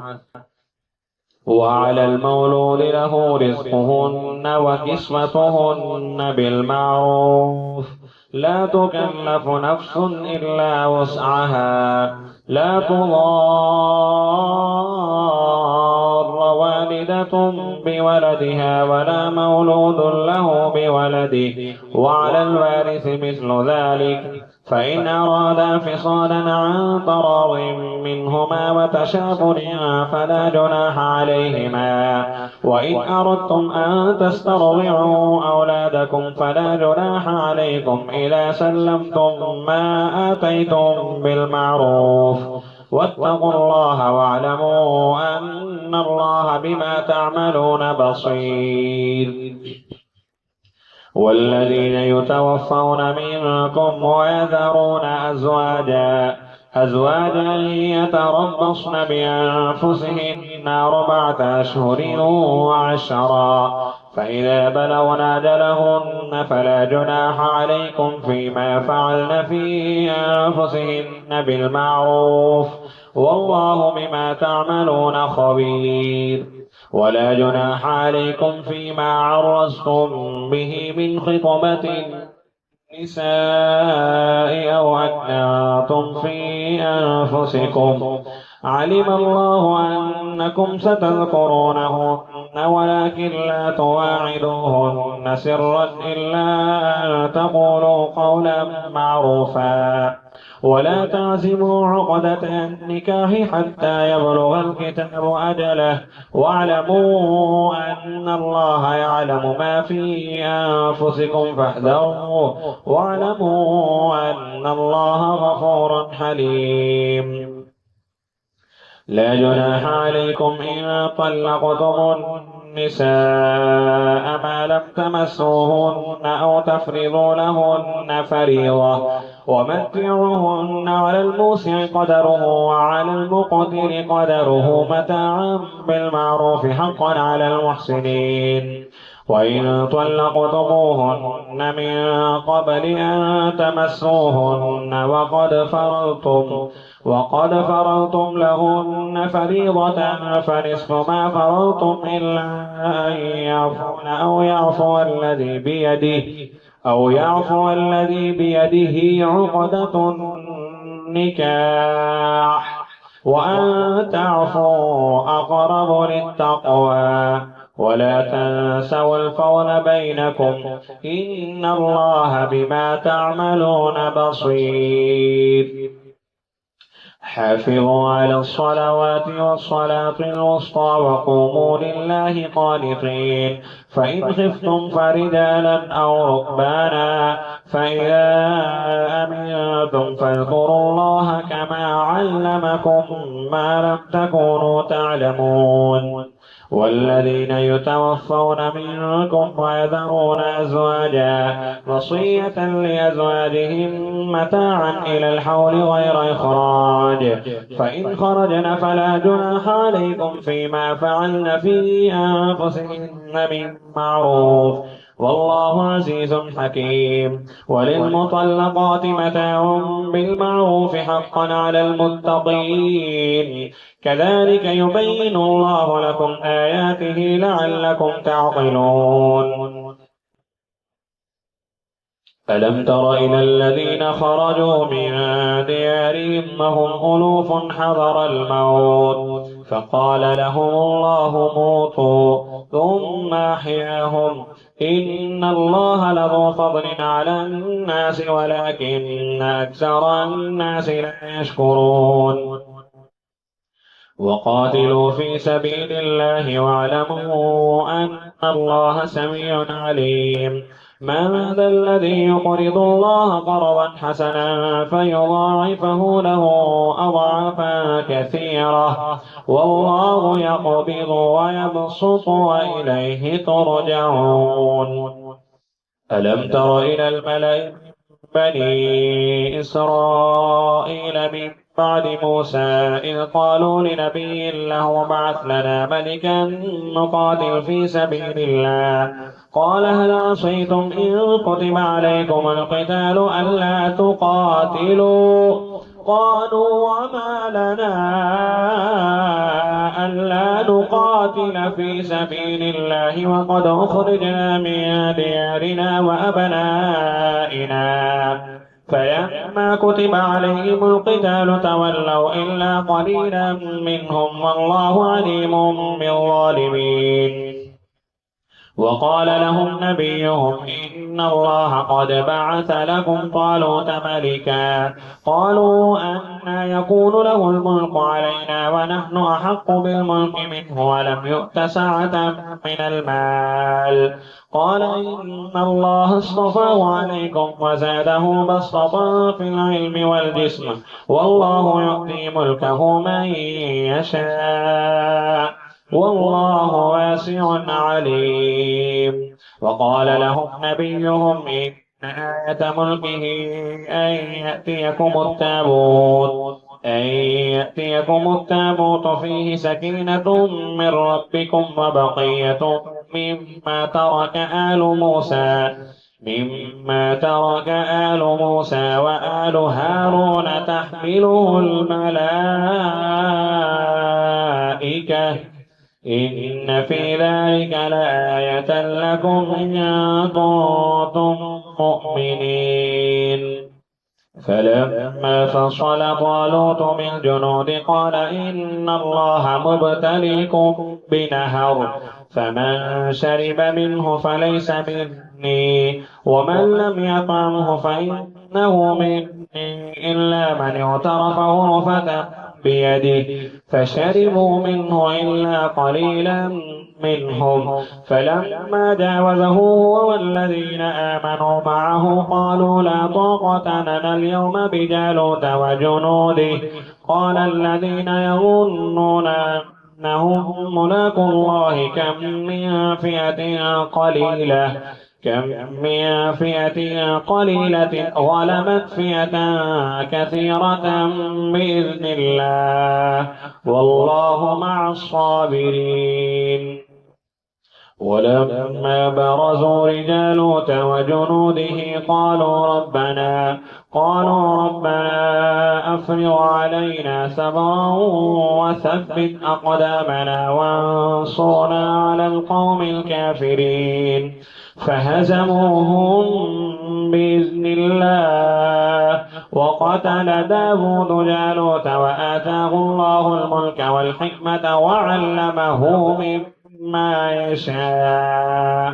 وعلى المولود له رزقهن وكسوتهن بالمعروف لا تكلف نفس إلا وسعها لا تضار والدة بولدها ولا مولود له بولده وعلى الوارث مثل ذلك فإن أرادا فصالا عن تراض منهما وتشاور فلا جناح عليهما وإن أردتم أن تسترضعوا أولادكم فلا جناح عليكم إذا سلمتم ما آتيتم بالمعروف واتقوا الله واعلموا أن الله بما تعملون بصير. والذين يتوفون منكم ويذرون أزواجا يتربصن بأنفسهن 4 أشهر وعشرا فإذا بلغن أجلهن فلا جناح عليكم فيما فعلن في أنفسهن بالمعروف والله بما تعملون خبير. ولا جناح عليكم فيما عرضتم به من خطبة النساء أو أكننتم في أنفسكم علم الله أنكم ستذكرونهن ولكن لا تواعدوهن سرا إلا أن تقولوا قولا معروفا ولا تعزموا عقدة النكاح حتى يبلغ الكتاب أجله واعلموا أن الله يعلم ما في أنفسكم فاحذروه واعلموا أن الله غفور حليم. لا جناح عليكم إن طلقتم النساء ما لم تمسوهن أو تفرضوا لهن فريضة ومتعوهن على الموسع قدره وعلى المقتر قدره متاعا بالمعروف حقا على المحسنين. وإن طلقتموهن من قبل أن تمسوهن وقد فرضتم لهن فريضة فنصف ما فرضتم إلا أن يعفون أو يعفو الذي بيده عقدة النكاح وأن تعفوا أقرب للتقوى ولا تنسوا الفضل بينكم إن الله بما تعملون بصير. حافظوا على الصلوات والصلاة الوسطى وقوموا لله قانتين. فإن خفتم فرجالا أو ركبانا فإذا أمنتم فاذكروا الله كما علمكم ما لم تكونوا تعلمون. والذين يتوفون منكم ويذرون أزواجا وصية لأزواجهم متاعا إلى الحول غير إخراج فإن خرجن فلا جناح عليكم فيما فعلن في أنفسهن من معروف والله عزيز حكيم. وللمطلقات متاع بالمعروف حقا على المتقين كذلك يبين الله لكم آياته لعلكم تعقلون. ألم تر إلى الذين خرجوا من ديارهم وهم ألوف حذر الموت فقال لهم الله موتوا ثم أحياهم إن الله لذو فضل على الناس ولكن أكثر الناس لا يشكرون. وقاتلوا في سبيل الله واعلموا أن الله سميع عليم. من ذا الذي يقرض الله قرضا حسنا فيضاعفه له أضعافا كثيرة والله يقبض ويبسط وإليه ترجعون. ألم تر إلى الملأ بني إسرائيل من بعد موسى إذ قالوا لنبي له ابعث لنا ملكا نقاتل في سبيل الله قال هل عصيتم إن كتب عليكم القتال ألا تقاتلوا قالوا وما لنا ألا نقاتل في سبيل الله وقد أخرجنا من ديارنا وأبنائنا فلما كتب عليهم القتال تولوا إلا قليلا منهم والله عليم بالظالمين. وقال لهم نبيهم إن الله قد بعث لكم طالوت ملكا قالوا أنى يكون له الملك علينا ونحن أحق بالملك منه ولم يؤت سعة من المال قال إن الله اصطفاه عليكم وزاده بسطة في العلم والجسم والله يؤتي ملكه من يشاء والله واسع عليم. وقال لهم نبيهم إن آية ملكه أن يأتيكم التابوت فيه سكينة من ربكم وبقية مما ترك آل موسى وآل هارون تحمله الملائكة إن في ذلك لآية لكم إن كنتم مؤمنين. فلما فصل طالوت بالجنود قال إن الله مبتليكم بنهر فمن شرب منه فليس مني ومن لم يطعمه فإنه مني إلا من اغترف غرفة بيده فشربوا منه إلا قليلا منهم فلما جاوزه هو والذين آمنوا معه قالوا لا طاقة لنا اليوم بجالوت وجنوده قال الذين يظنون أنهم ملاقو الله كم من فئة قليلة غلبت فئة كثيرة بإذن الله والله مع الصابرين. ولما برزوا لجالوت وجنوده قالوا ربنا أفرغ علينا صبرا وثبت أقدامنا وانصرنا على القوم الكافرين فهزموهم بإذن الله وقتل داود جالوت وآتاه الله الملك والحكمة وعلمه مما يشاء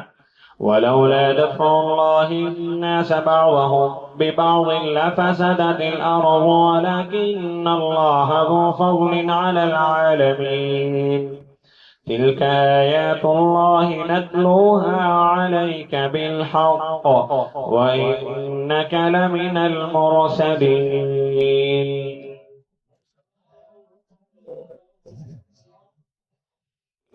ولولا دفع الله الناس بعضهم ببعض لفسدت الأرض ولكن الله ذو فضل على العالمين. تلك آيات الله نتلوها عليك بالحق وإنك لمن المرسلين.